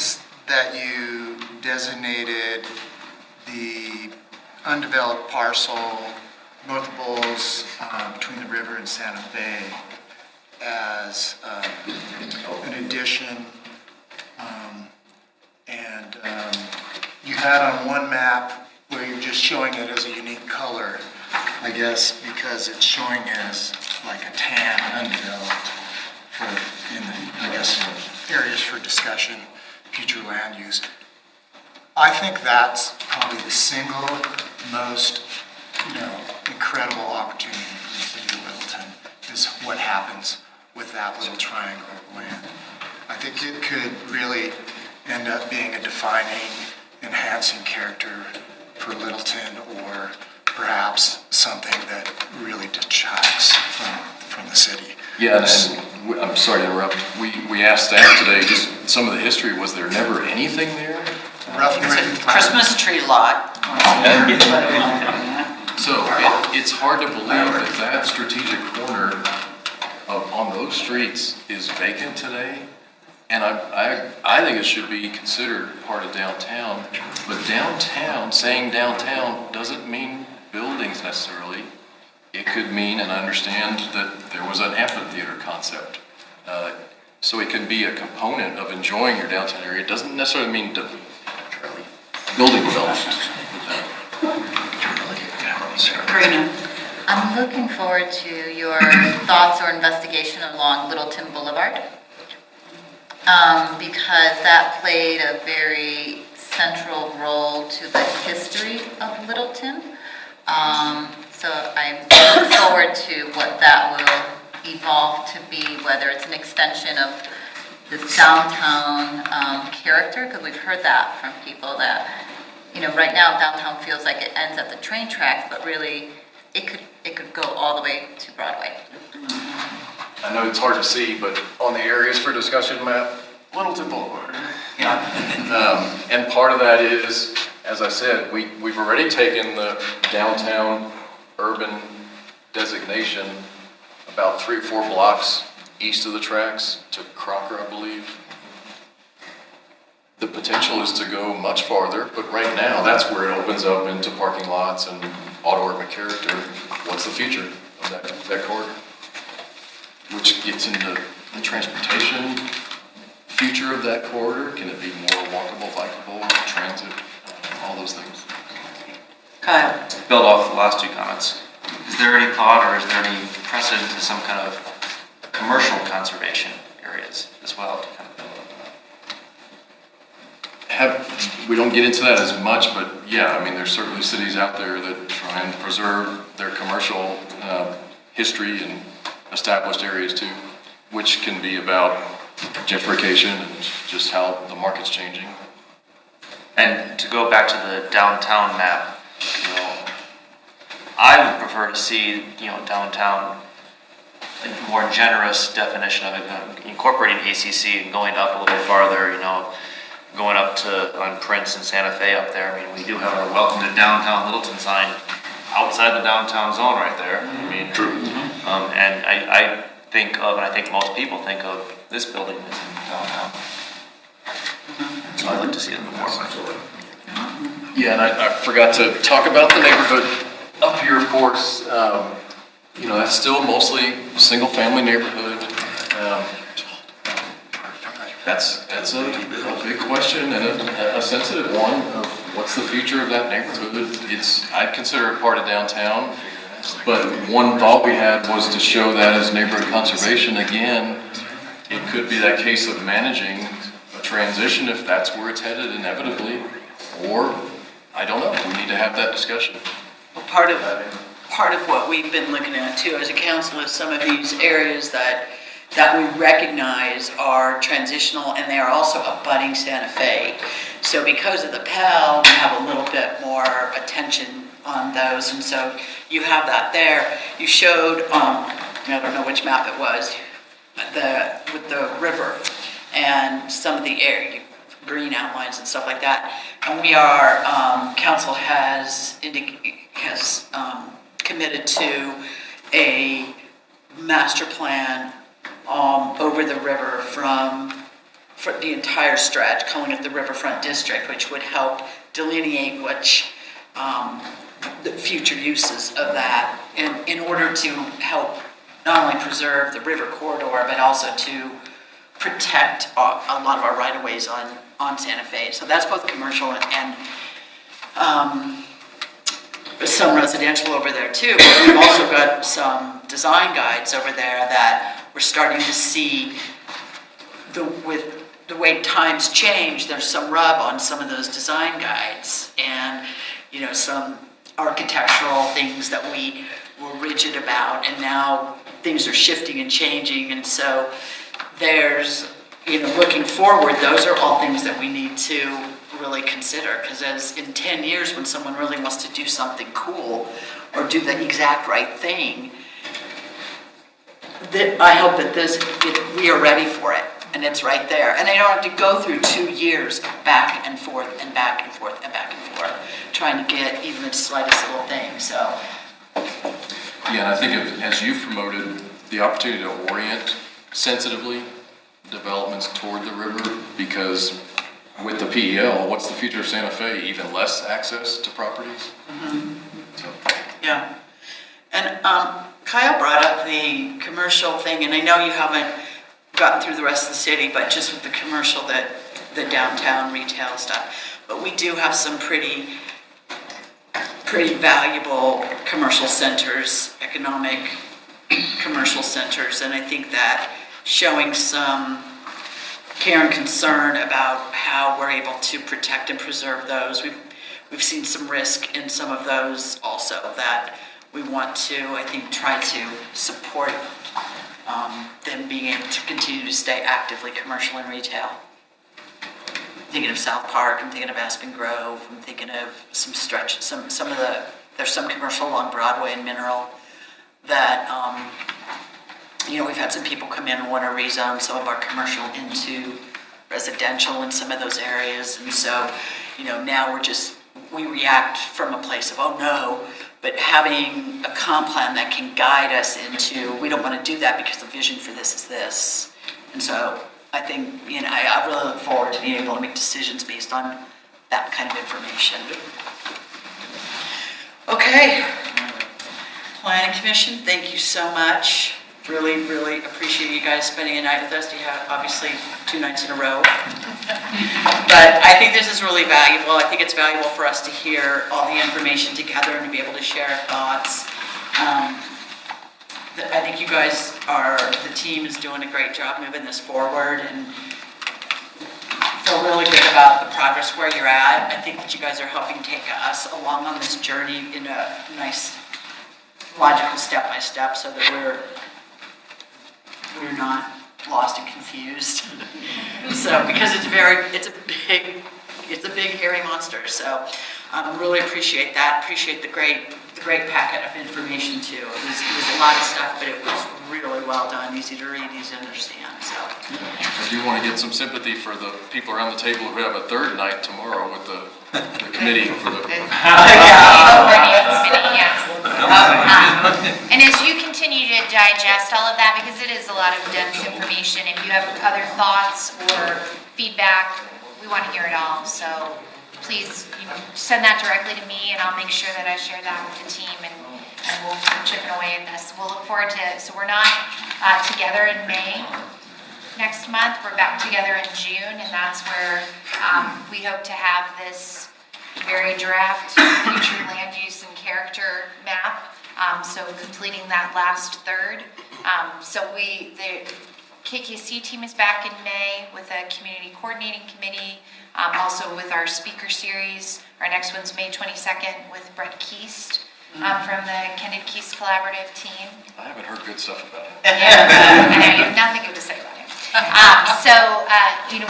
that you designated the undeveloped parcel north of Bulls between the river and Santa Fe as an addition. You had on one map where you're just showing it as a unique color, I guess, because it's showing as like a tan, undeveloped, I guess, areas for discussion, future land use. I think that's probably the single most, incredible opportunity for the city of Littleton, is what happens with that little triangle of land. I think it could really end up being a defining, enhancing character for Littleton, or perhaps something that really detracts from the city. Yeah, and I'm sorry to interrupt. We asked staff today, just some of the history. Was there never anything there? Rough and ready. Christmas tree lot. So it's hard to believe that strategic corner on those streets is vacant today. And I think it should be considered part of downtown. But downtown, saying downtown doesn't mean buildings necessarily. It could mean, and I understand that there was an amphitheater concept. So it can be a component of enjoying your downtown area. It doesn't necessarily mean building development. Karina. I'm looking forward to your thoughts or investigation along Littleton Boulevard, because that played a very central role to the history of Littleton. So I look forward to what that will evolve to be, whether it's an extension of this downtown character, because we've heard that from people that, right now downtown feels like it ends at the train tracks, but really it could go all the way to Broadway. I know it's hard to see, but on the areas for discussion map, Littleton Boulevard. Yeah. And part of that is, as I said, we've already taken the downtown urban designation about 3 or 4 blocks east of the tracks to Crocker, I believe. The potential is to go much farther, but right now that's where it opens up into parking lots and auto urban character. What's the future of that corridor? Which gets into the transportation future of that corridor. Can it be more walkable, bikeable, transit all those things. Kyle? Build off the last two comments. Is there any thought or is there any precedent to some kind of commercial conservation areas as well to kind of build on that? We don't get into that as much, but yeah, I mean, there's certainly cities out there that try and preserve their commercial history and established areas too, which can be about gentrification and just how the market's changing. And to go back to the downtown map, you know, I would prefer to see, you know, downtown a more generous definition of it, incorporating ACC and going up a little farther, you know, going up to on Prince and Santa Fe up there. I mean, we do have our welcome to downtown Littleton sign outside the downtown zone right there. I mean, true. And I think of, and I think most people think of this building as in downtown. So I'd like to see it more. Yeah, and I forgot to talk about the neighborhood up here, of course. You know, that's still mostly single-family neighborhood. That's a big question and a sensitive one of what's the future of that neighborhood. I'd consider it part of downtown, but one thought we had was to show that as neighborhood conservation. Again, it could be that case of managing a transition if that's where it's headed inevitably, or I don't know. We need to have that discussion. Well, part of what we've been looking at too as a council is some of these areas that we recognize are transitional, and they are also abutting Santa Fe. So because of the PEL, we have a little bit more attention on those, and so you have that there. You showed, I don't know which map it was, with the river and some of the area, green outlines and stuff like that. And we are, council has committed to a master plan over the river for the entire stretch, calling it the Riverfront District, which would help delineate which the future uses of that, in order to help not only preserve the river corridor, but also to protect a lot of our right-of-ways on Santa Fe. So that's both commercial and some residential over there too. But we've also got some design guides over there that we're starting to see with the way times change, there's some rub on some of those design guides, and you know, some architectural things that we were rigid about, and now things are shifting and changing. And so there's, you know, looking forward, those are all things that we need to really consider, because as in 10 years when someone really wants to do something cool or do the exact right thing, I hope that we are ready for it, and it's right there. And they don't have to go through 2 years back and forth and back and forth and back and forth, trying to get even the slightest little thing, so. Yeah, and I think as you've promoted, the opportunity to orient sensitively developments toward the river, because with the PEL, what's the future of Santa Fe? Even less access to properties? Mm-hmm. So. Yeah. And Kyle brought up the commercial thing, and I know you haven't gotten through the rest of the city, but just with the commercial, the downtown retail stuff. But we do have some pretty valuable commercial centers, economic commercial centers, and I think that showing some care and concern about how we're able to protect and preserve those. We've seen some risk in some of those also that we want to, I think, try to support them being able to continue to stay actively commercial and retail. I'm thinking of South Park, I'm thinking of Aspen Grove, I'm thinking of some of the, there's some commercial along Broadway and Mineral that, you know, we've had some people come in and want to rezone some of our commercial into residential in some of those areas. And so, you know, now we react from a place of, oh no, but having a comp plan that can guide us into, we don't want to do that because the vision for this is this. And so I think, you know, I really look forward to being able to make decisions based on that kind of information. Okay. Planning Commission, thank you so much. Really, really appreciate you guys spending a night with us. You have obviously 2 nights in a row. But I think this is really valuable. I think it's valuable for us to hear all the information together and to be able to share our thoughts. I think you guys the team is doing a great job moving this forward, and feel really good about the progress where you're at. I think that you guys are helping take us along on this journey in a nice, logical step-by-step so that we're not lost and confused. So, because it's a big hairy monster. So, really appreciate that. Appreciate the great packet of information too. It was a lot of stuff, but it was really well done, easy to read, easy to understand. So, I do want to get some sympathy for the people around the table who have a third night tomorrow with the committee for the. And as you continue to digest all of that, because it is a lot of dense information, if you have other thoughts or feedback, we want to hear it all. So please send that directly to me, and I'll make sure that I share that with the team, and we'll keep chipping away at this. We'll look forward to it. So we're not together in May next month. We're back together in June, and that's where we hope to have this very draft future land use and character map. So completing that last third. So the KKC team is back in May with a community coordinating committee. Also with our speaker series. Our next one's May 22nd with Brett Keast from the Candid Keast Collaborative team. I haven't heard good stuff about him. Yeah, I know, you have nothing good to say about him.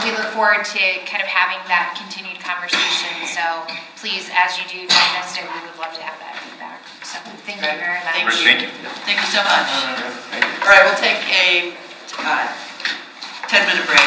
We look forward to kind of having that continued conversation. So please, as you do digest it, we would love to have that feedback. So thank you very much. Thank you. Thank you so much. All right, we'll take a 10-minute break.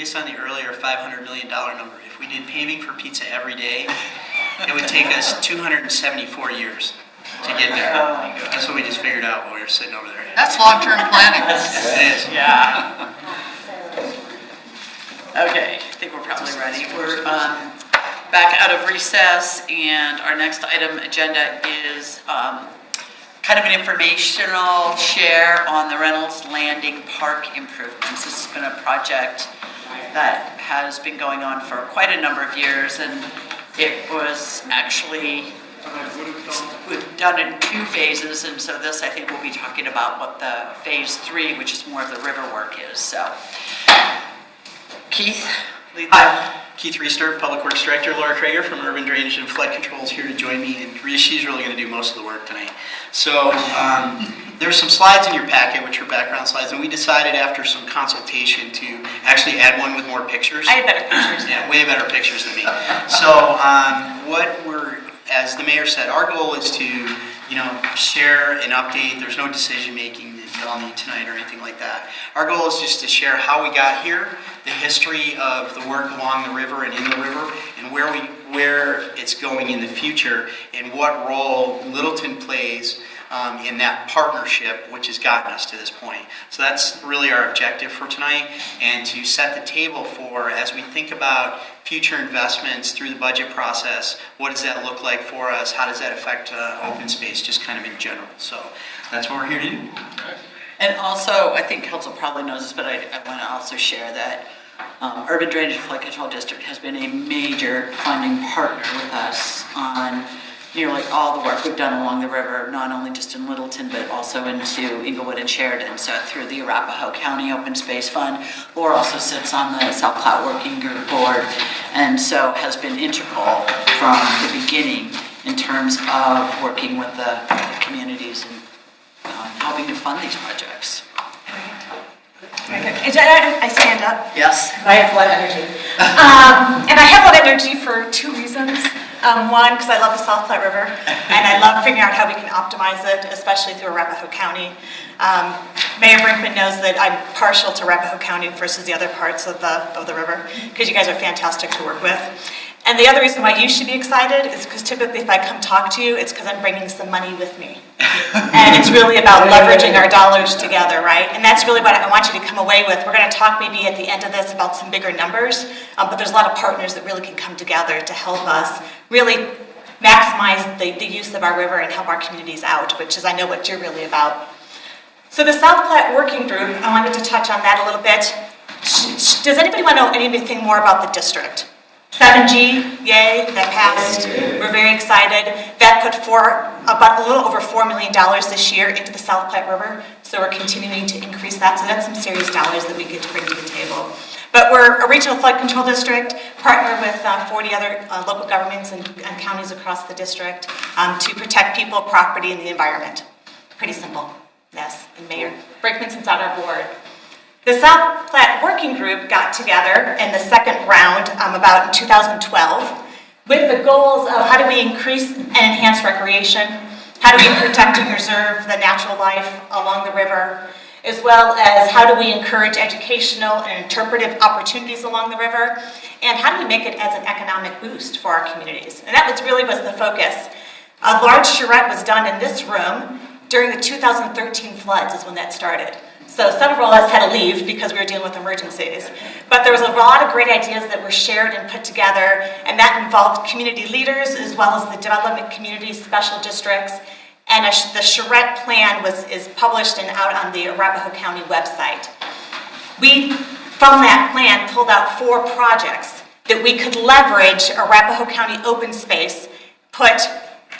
based on the earlier $500 million number, if we did paving for pizza every day, it would take us 274 years to get there. That's what we just figured out while we were sitting over there. That's long-term planning. It is. Yeah. Okay, I think we're probably ready. We're back out of recess, and our next item agenda is kind of an informational share on the Reynolds Landing Park improvements. This has been a project that has been going on for quite a number of years, and it was actually we've done it in 2 phases, and so this I think we'll be talking about what the phase 3, which is more of the river work, is. So, Keith, lead that. Keith Reister, Public Works Director. Laura Krager from Urban Drainage and Flood Control is here to join me, and she's really going to do most of the work tonight. So there's some slides in your packet, which are background slides, and we decided after some consultation to actually add one with more pictures. I had better pictures. Yeah, way better pictures than me. So as the mayor said, our goal is to, share an update. There's no decision making that y'all need tonight or anything like that. Our goal is just to share how we got here, the history of the work along the river and in the river, and where it's going in the future, and what role Littleton plays in that partnership, which has gotten us to this point. So that's really our objective for tonight, and to set the table for, as we think about future investments through the budget process, what does that look like for us? How does that affect open space, just kind of in general? So that's what we're here to do. And also, I think council probably knows this, but I want to also share that Urban Drainage and Flood Control District has been a major funding partner with us on nearly all the work we've done along the river, not only just in Littleton, but also into Inglewood and Sheridan. So through the Arapahoe County Open Space Fund, Laura also sits on the South Platte Working Group Board, and so has been integral from the beginning in terms of working with the communities and helping to fund these projects. I stand up. Yes. I have a lot of energy. And I have a lot of energy for 2 reasons. One, because I love the South Platte River, and I love figuring out how we can optimize it, especially through Arapahoe County. Mayor Brinkman knows that I'm partial to Arapahoe County versus the other parts of the river, because you guys are fantastic to work with. And the other reason why you should be excited is because typically if I come talk to you, it's because I'm bringing some money with me. And it's really about leveraging our dollars together, right? And that's really what I want you to come away with. We're going to talk maybe at the end of this about some bigger numbers, but there's a lot of partners that really can come together to help us really maximize the use of our river and help our communities out, which is, I know, what you're really about. So the South Platte Working Group, I wanted to touch on that a little bit. Does anybody want to know anything more about the district? 7G, yay, that passed. We're very excited. That put about a little over $4 million this year into the South Platte River, so we're continuing to increase that. So that's some serious dollars that we get to bring to the table. But we're a regional flood control district, partner with 40 other local governments and counties across the district to protect people, property, and the environment. Pretty simple. Yes, and Mayor Brinkman sits on our board. The South Platte Working Group got together in the second round about in 2012 with the goals of how do we increase and enhance recreation, how do we protect and preserve the natural life along the river, as well as how do we encourage educational and interpretive opportunities along the river, and how do we make it as an economic boost for our communities. And that was the focus. A large charrette was done in this room during the 2013 floods is when that started. So several of us had to leave because we were dealing with emergencies. But there was a lot of great ideas that were shared and put together, and that involved community leaders as well as the development community special districts. And the charrette plan is published and out on the Arapahoe County website. We, from that plan, pulled out 4 projects that we could leverage Arapahoe County open space, put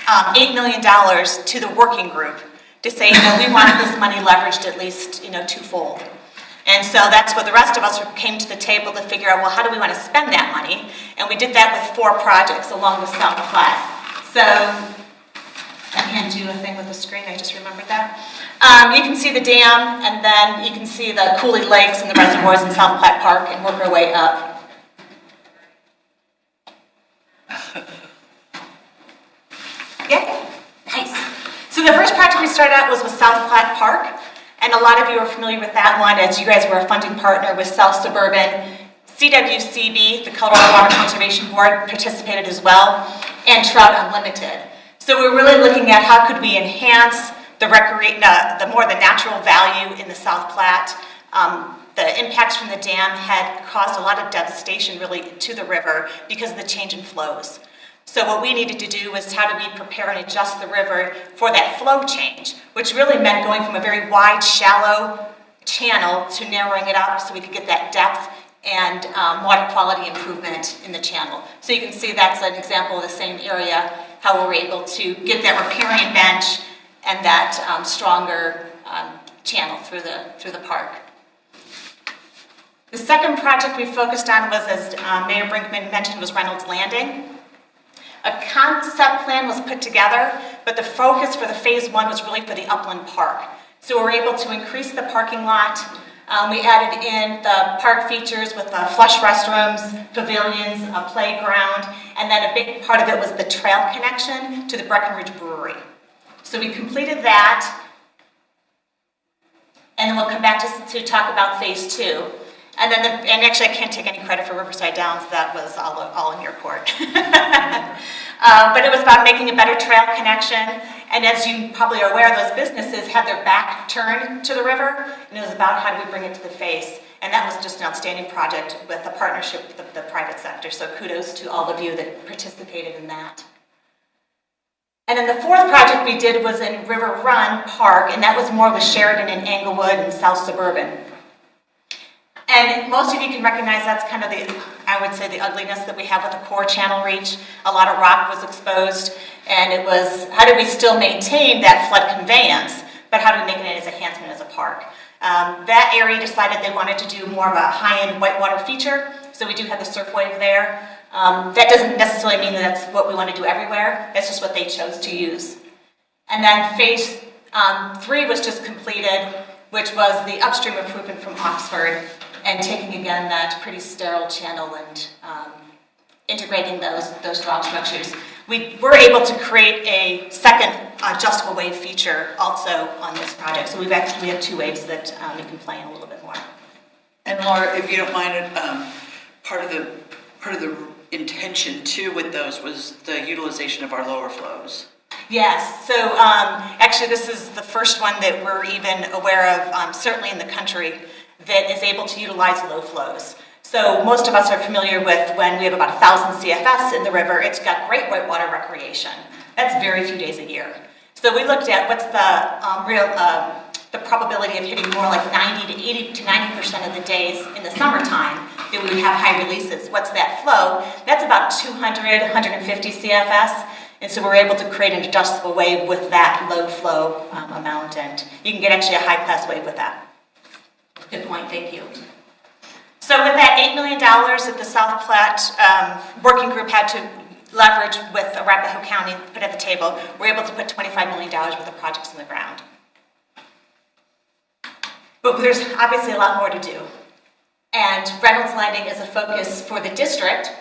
$8 million to the working group to say, we wanted this money leveraged at least, twofold. And so that's what the rest of us came to the table to figure out, well, how do we want to spend that money? And we did that with 4 projects along the South Platte. So I can't do a thing with the screen, I just remembered that. You can see the dam, and then you can see the Cooley Lakes and the reservoirs in South Platte Park, and work our way up. Yeah, nice. So the first project we started out was with South Platte Park, and a lot of you are familiar with that one as you guys were a funding partner with South Suburban. CWCB, the Colorado Water Conservation Board, participated as well, and Trout Unlimited. So we're really looking at how could we enhance the natural value in the South Platte. The impacts from the dam had caused a lot of devastation really to the river because of the change in flows. So what we needed to do was how do we prepare and adjust the river for that flow change, which really meant going from a very wide, shallow channel to narrowing it up so we could get that depth and water quality improvement in the channel. So you can see that's an example of the same area, how we're able to get that riparian bench and that stronger channel through the park. The second project we focused on was, as Mayor Brinkman mentioned, was Reynolds Landing. A concept plan was put together, but the focus for the phase one was really for the upland park. So we were able to increase the parking lot. We added in the park features with flush restrooms, pavilions, a playground, and then a big part of it was the trail connection to the Breckenridge Brewery. So we completed that, and then we'll come back to talk about phase two. And actually I can't take any credit for Riverside Downs, that was all in your court. But it was about making a better trail connection, and as you probably are aware, those businesses had their back turned to the river, and it was about how do we bring it to the face. And that was just an outstanding project with a partnership with the private sector, so kudos to all of you that participated in that. And then the fourth project we did was in River Run Park, and that was more with Sheridan and Englewood and South Suburban. And most of you can recognize that's kind of I would say the ugliness that we have with the core channel reach. A lot of rock was exposed, and it was, how do we still maintain that flood conveyance, but how do we make it as an enhancement as a park? That area decided they wanted to do more of a high-end whitewater feature, so we do have the surf wave there. That doesn't necessarily mean that that's what we want to do everywhere, that's just what they chose to use. And then phase 3 was just completed, which was the upstream improvement from Oxford, and taking again that pretty sterile channel and integrating those drop structures. We were able to create a second adjustable wave feature also on this project. So we have two waves that we can play in a little bit more. And Laura, if you don't mind, part of the intention too with those was the utilization of our lower flows. Yes, so actually this is the first one that we're even aware of, certainly in the country, that is able to utilize low flows. So most of us are familiar with when we have about 1,000 CFS in the river, it's got great whitewater recreation. That's very few days a year. So we looked at what's the probability of hitting more like 80 to 90% of the days in the summertime that we would have high releases. What's that flow? That's about 200, 150 CFS. And so we're able to create an adjustable wave with that low flow amount, and you can get actually a high class wave with that. Good point, thank you. So with that $8 million that the South Platte working group had to leverage with Arapahoe County put at the table, we're able to put $25 million worth of projects in the ground. But there's obviously a lot more to do. And Reynolds Landing is a focus for the district.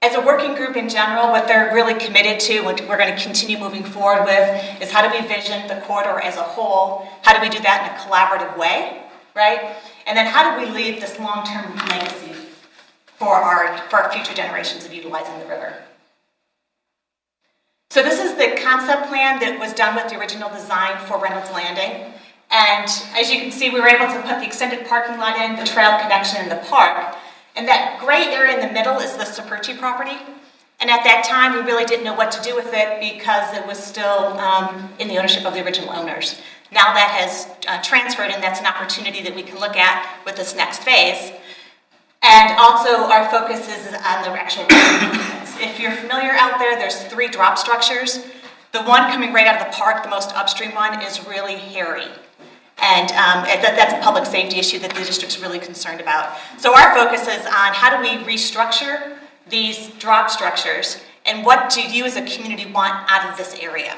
As a working group in general, what they're really committed to, what we're going to continue moving forward with, is how do we vision the corridor as a whole? How do we do that in a collaborative way, right? And then how do we leave this long-term legacy for our future generations of utilizing the river? So this is the concept plan that was done with the original design for Reynolds Landing. And as you can see, we were able to put the extended parking lot in, the trail connection in the park. And that gray area in the middle is the Saperchi property. And at that time, we really didn't know what to do with it because it was still in the ownership of the original owners. Now that has transferred, and that's an opportunity that we can look at with this next phase. And also, our focus is on the actual improvements. If you're familiar out there, there's 3 drop structures. The one coming right out of the park, the most upstream one, is really hairy. And that's a public safety issue that the district's really concerned about. So our focus is on how do we restructure these drop structures, and what do you as a community want out of this area?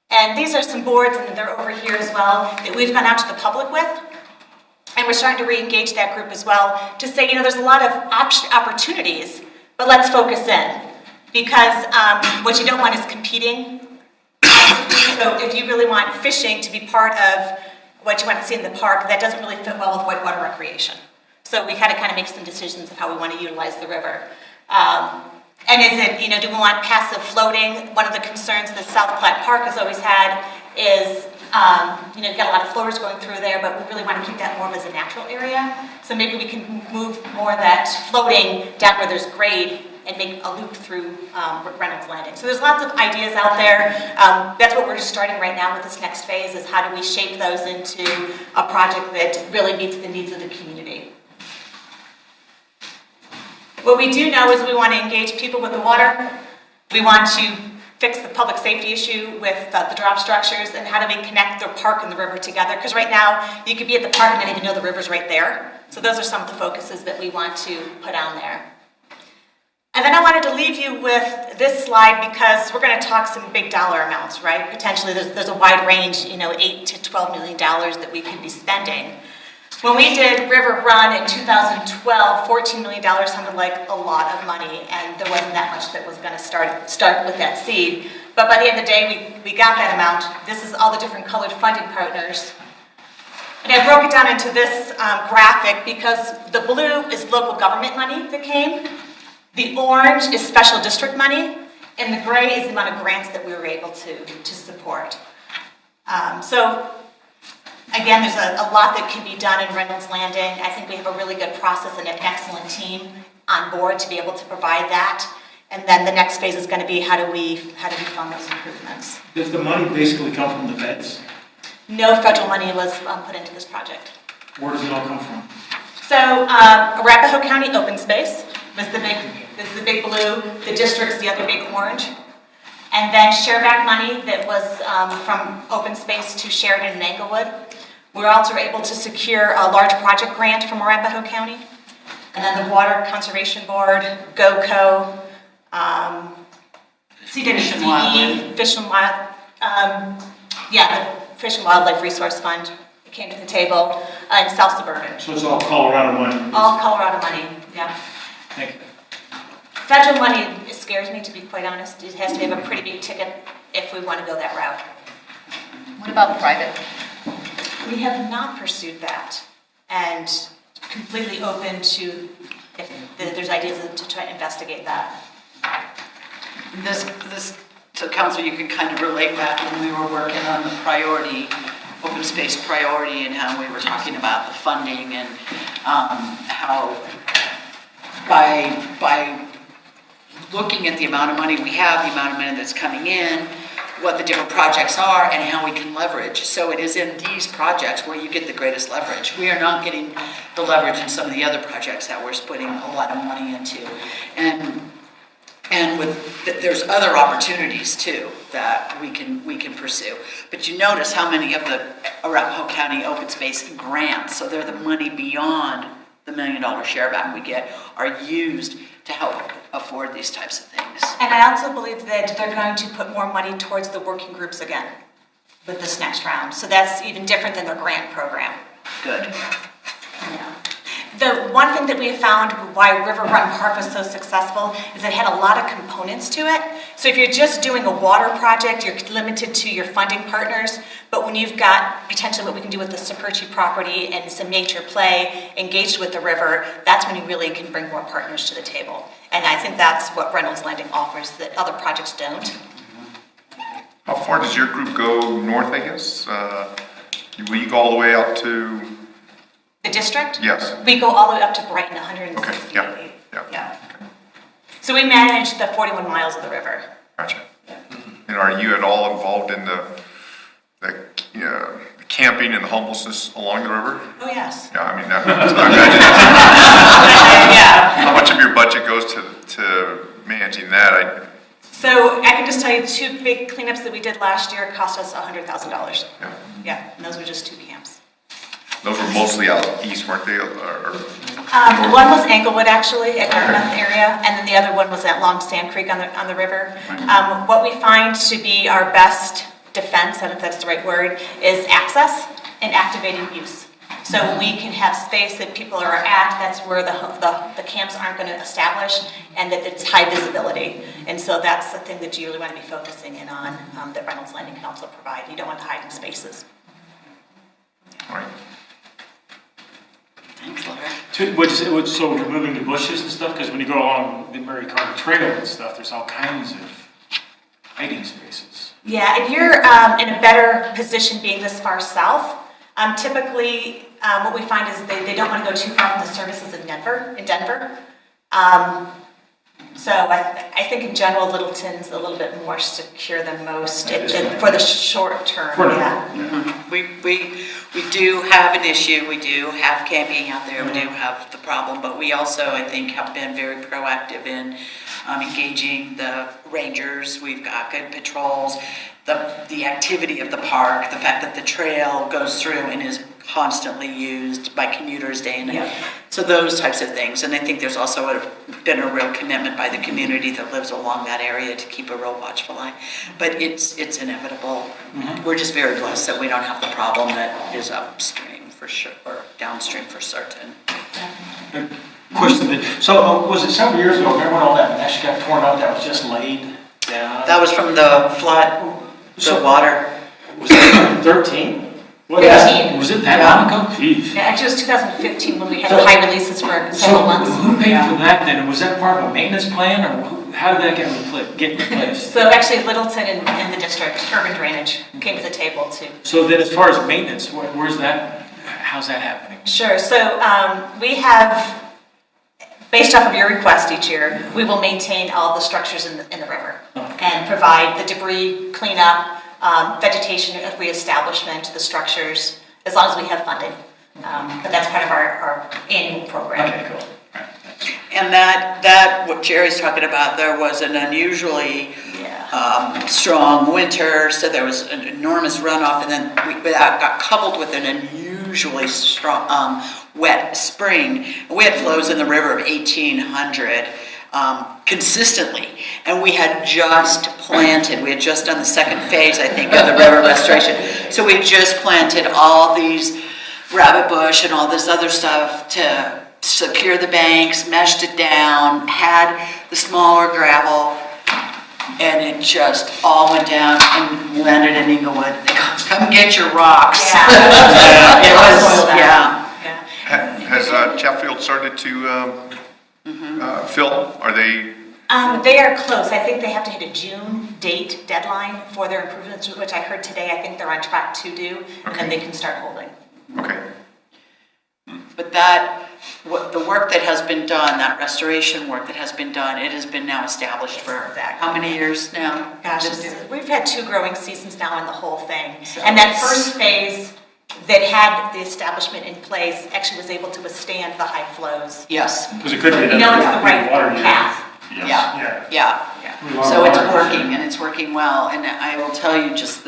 And these are some boards, and they're over here as well, that we've gone out to the public with. And we're starting to re-engage that group as well to say, there's a lot of opportunities, but let's focus in. Because what you don't want is competing. So if you really want fishing to be part of what you want to see in the park, that doesn't really fit well with whitewater recreation. So we had to kind of make some decisions of how we want to utilize the river. And is it, do we want passive floating? One of the concerns that South Platte Park has always had is, you've got a lot of floaters going through there, but we really want to keep that more of as a natural area. So maybe we can move more of that floating down where there's grade and make a loop through Reynolds Landing. So there's lots of ideas out there. That's what we're just starting right now with this next phase, is how do we shape those into a project that really meets the needs of the community. What we do know is we want to engage people with the water. We want to fix the public safety issue with the drop structures, and how do we connect the park and the river together? Because right now, you could be at the park and not even know the river's right there. So those are some of the focuses that we want to put on there. And then I wanted to leave you with this slide, because we're going to talk some big dollar amounts, right? Potentially, there's a wide range, $8 to $12 million that we could be spending. When we did River Run in 2012, $14 million sounded like a lot of money, and there wasn't that much that was going to start with that seed. But by the end of the day, we got that amount. This is all the different colored funding partners. And I broke it down into this graphic because the blue is local government money that came, the orange is special district money, and the gray is the amount of grants that we were able to support. So again, there's a lot that can be done in Reynolds Landing. I think we have a really good process and an excellent team on board to be able to provide that. And then the next phase is going to be how do we fund those improvements. Does the money basically come from the feds? No federal money was put into this project. Where does it all come from? So Arapahoe County Open Space was the big blue, the district's the other big orange. And then shareback money that was from Open Space to Sheridan and Englewood. We were also able to secure a large project grant from Arapahoe County. And then the Water Conservation Board, GOCO, CWCE, Fish and Wildlife Resource Fund came to the table, and South Suburban. So it's all Colorado money? All Colorado money, yeah. Thank you. Federal money, it scares me, to be quite honest. It has to have a pretty big ticket if we want to go that route. What about private? We have not pursued that, and completely open to if there's ideas to try to investigate that. So Council, you can kind of relate back when we were working on the priority, open space priority, and how we were talking about the funding and how by looking at the amount of money we have, the amount of money that's coming in, what the different projects are, and how we can leverage. So it is in these projects where you get the greatest leverage. We are not getting the leverage in some of the other projects that we're putting a lot of money into. And there's other opportunities too that we can pursue. But you notice how many of the Arapahoe County open space grants, so they're the money beyond the $1 million share back we get, are used to help afford these types of things. And I also believe that they're going to put more money towards the working groups again with this next round. So that's even different than their grant program. Good. Yeah. The one thing that we have found why River Run Park was so successful is it had a lot of components to it. So if you're just doing a water project, you're limited to your funding partners. But when you've got potentially what we can do with the Saperchi property and some nature play engaged with the river, that's when you really can bring more partners to the table. And I think that's what Reynolds Landing offers that other projects don't. How far does your group go north, I guess? Will you go all the way out to? The district? Yes. We go all the way up to Brighton, 160. Okay, yeah. Yeah. Okay. So we manage the 41 miles of the river. Gotcha. And are you at all involved in the camping and the homelessness along the river? Oh, yes. Yeah, I mean, I imagine yeah. How much of your budget goes to managing that? So I can just tell you 2 big cleanups that we did last year cost us $100,000. Yeah, and those were just 2 camps. Those were mostly out east, weren't they? One was Englewood, actually, at Dartmouth area, and then the other one was at Long Sand Creek on the river. What we find to be our best defense, I don't know if that's the right word, is access and activating use. So we can have space that people are at, that's where the camps aren't going to establish, and that it's high visibility. And so that's the thing that you really want to be focusing in on, that Reynolds Landing can also provide. You don't want to hide in spaces. All right. Thanks, Laura. So removing the bushes and stuff, because when you go along the Murray Carter Trail and stuff, there's all kinds of hiding spaces. Yeah, and you're in a better position being this far south. Typically, what we find is they don't want to go too far from the services in Denver. So I think in general, Littleton's a little bit more secure than most for the short term. We do have an issue, we do have camping out there, we do have the problem, but we also, I think, have been very proactive in engaging the rangers. We've got good patrols, the activity of the park, the fact that the trail goes through and is constantly used by commuters day and night. So those types of things. And I think there's also been a real commitment by the community that lives along that area to keep a real watchful eye. But it's inevitable. We're just very blessed that we don't have the problem that is upstream for sure, or downstream for certain. Question, so was it several years ago, remember when all that mesh got torn up that was just laid down? That was from the flood, the water. Was it 13? Was it that long ago? Jeez. Yeah, actually, it was 2015 when we had the high releases for several months. Who paid for that then? Was that part of a maintenance plan, or how did that get replaced? So actually, Littleton and the district, urban drainage, came to the table to. So then as far as maintenance, where's that, how's that happening? Sure, so we have, based off of your request each year, we will maintain all the structures in the river and provide the debris cleanup, vegetation reestablishment, the structures, as long as we have funding. But that's part of our annual program. Okay, cool. And that what Jerry's talking about, there was an unusually strong winter, so there was an enormous runoff, and then that got coupled with an unusually strong wet spring. We had flows in the river of 1,800 consistently, and we had just planted. We had just done the second phase, I think, of the river restoration. So we had just planted all these rabbit bush and all this other stuff to secure the banks, meshed it down, had the smaller gravel, and it just all went down and landed in Englewood. They go, come get your rocks. Yeah. It was, yeah. Has Chatfield started to fill? Are they? They are close. I think they have to hit a June date deadline for their improvements, which I heard today. I think they're on track to do, and then they can start holding. Okay. But the work that has been done, that restoration work that has been done, it has been now established for how many years now? Gosh, we've had 2 growing seasons now in the whole thing. And that first phase that had the establishment in place actually was able to withstand the high flows. Yes. Because it could be it's the right water path. Yeah. So it's working, and it's working well. And I will tell you just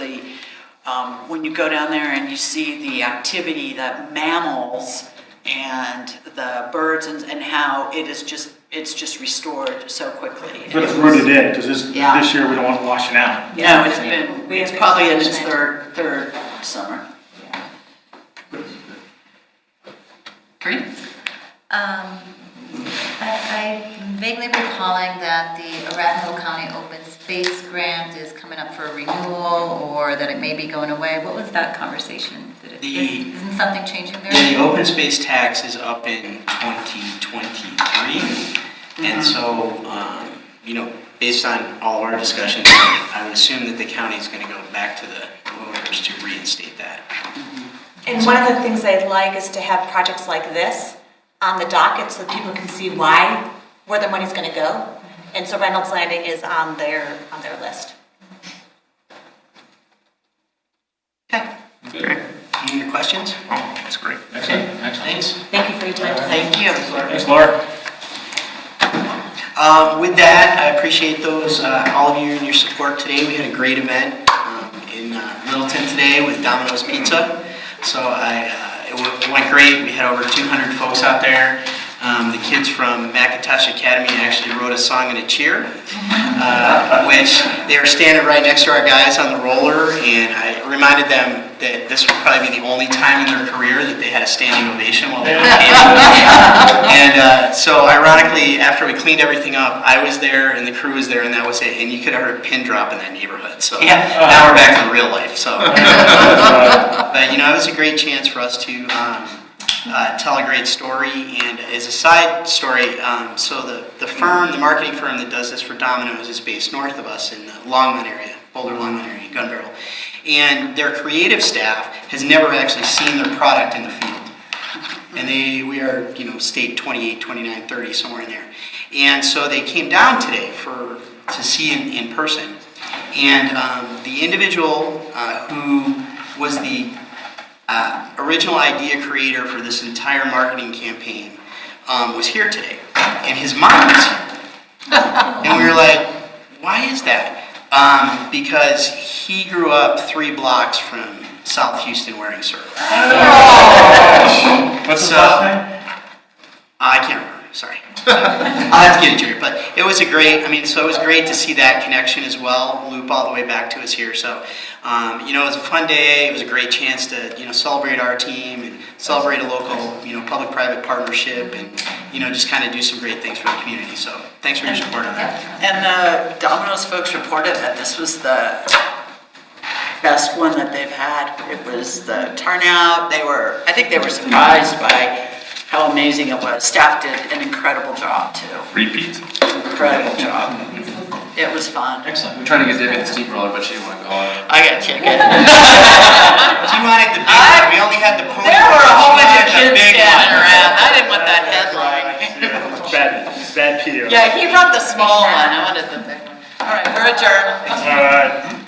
when you go down there and you see the activity, the mammals and the birds and how it's just restored so quickly. But it's rooted in, because this year we don't want it washing out. No, it's probably in its third summer. Great. I'm vaguely recalling that the Arapahoe County Open Space Grant is coming up for renewal, or that it may be going away. What was that conversation? Isn't something changing there? The open space tax is up in 2023, and so, based on all of our discussions, I would assume that the county is going to go back to the voters to reinstate that. And one of the things I'd like is to have projects like this on the docket so people can see where their money's going to go. And so Reynolds Landing is on their list. Okay. Great. Any other questions? Oh, that's great. Excellent. Thanks. Thank you for your time today. Thank you. Thanks, Laura. With that, I appreciate all of you and your support today. We had a great event in Littleton today with Domino's Pizza. So it went great. We had over 200 folks out there. The kids from Macintosh Academy actually wrote a song and a cheer, which they were standing right next to our guys on the roller, and I reminded them that this would probably be the only time in their career that they had a standing ovation while they were paving. And so ironically, after we cleaned everything up, I was there and the crew was there, and that was it. And you could have heard a pin drop in that neighborhood. So now we're back to real life. So, but you know, it was a great chance for us to tell a great story. And as a side story, so the firm, the marketing firm that does this for Domino's is based north of us in the Longmont area, Boulder Longmont area, Gun Barrel. And their creative staff has never actually seen their product in the field. And we are, you know, state 28, 29, 30, somewhere in there. And so they came down today to see it in person. And the individual who was the original idea creator for this entire marketing campaign was here today. And his mom was here. And we were like, why is that? Because he grew up 3 blocks from South Houston wearing surf. What's his last name? I can't remember, sorry. I'll have to get it to you, but it was it was great to see that connection as well, loop all the way back to us here. So, you know, it was a fun day. It was a great chance to, you know, celebrate our team and celebrate a local, you know, public-private partnership and, you know, just kind of do some great things for the community. So, thanks for your support on that. And the Domino's folks reported that this was the best one that they've had. It was the turnout. I think they were surprised by how amazing it was. Staff did an incredible job too. Repeat. Incredible job. It was fun. Excellent. We're trying to get Debbie the steamroller, but she didn't want to go on. I got chicken. She wanted the big one. We only had the pony. There were a whole bunch of She kids wanted the big standing one. around. I didn't want that headline. Bad PO. Yeah, he brought the small one. I wanted the big one. All right, we're adjourned. All right.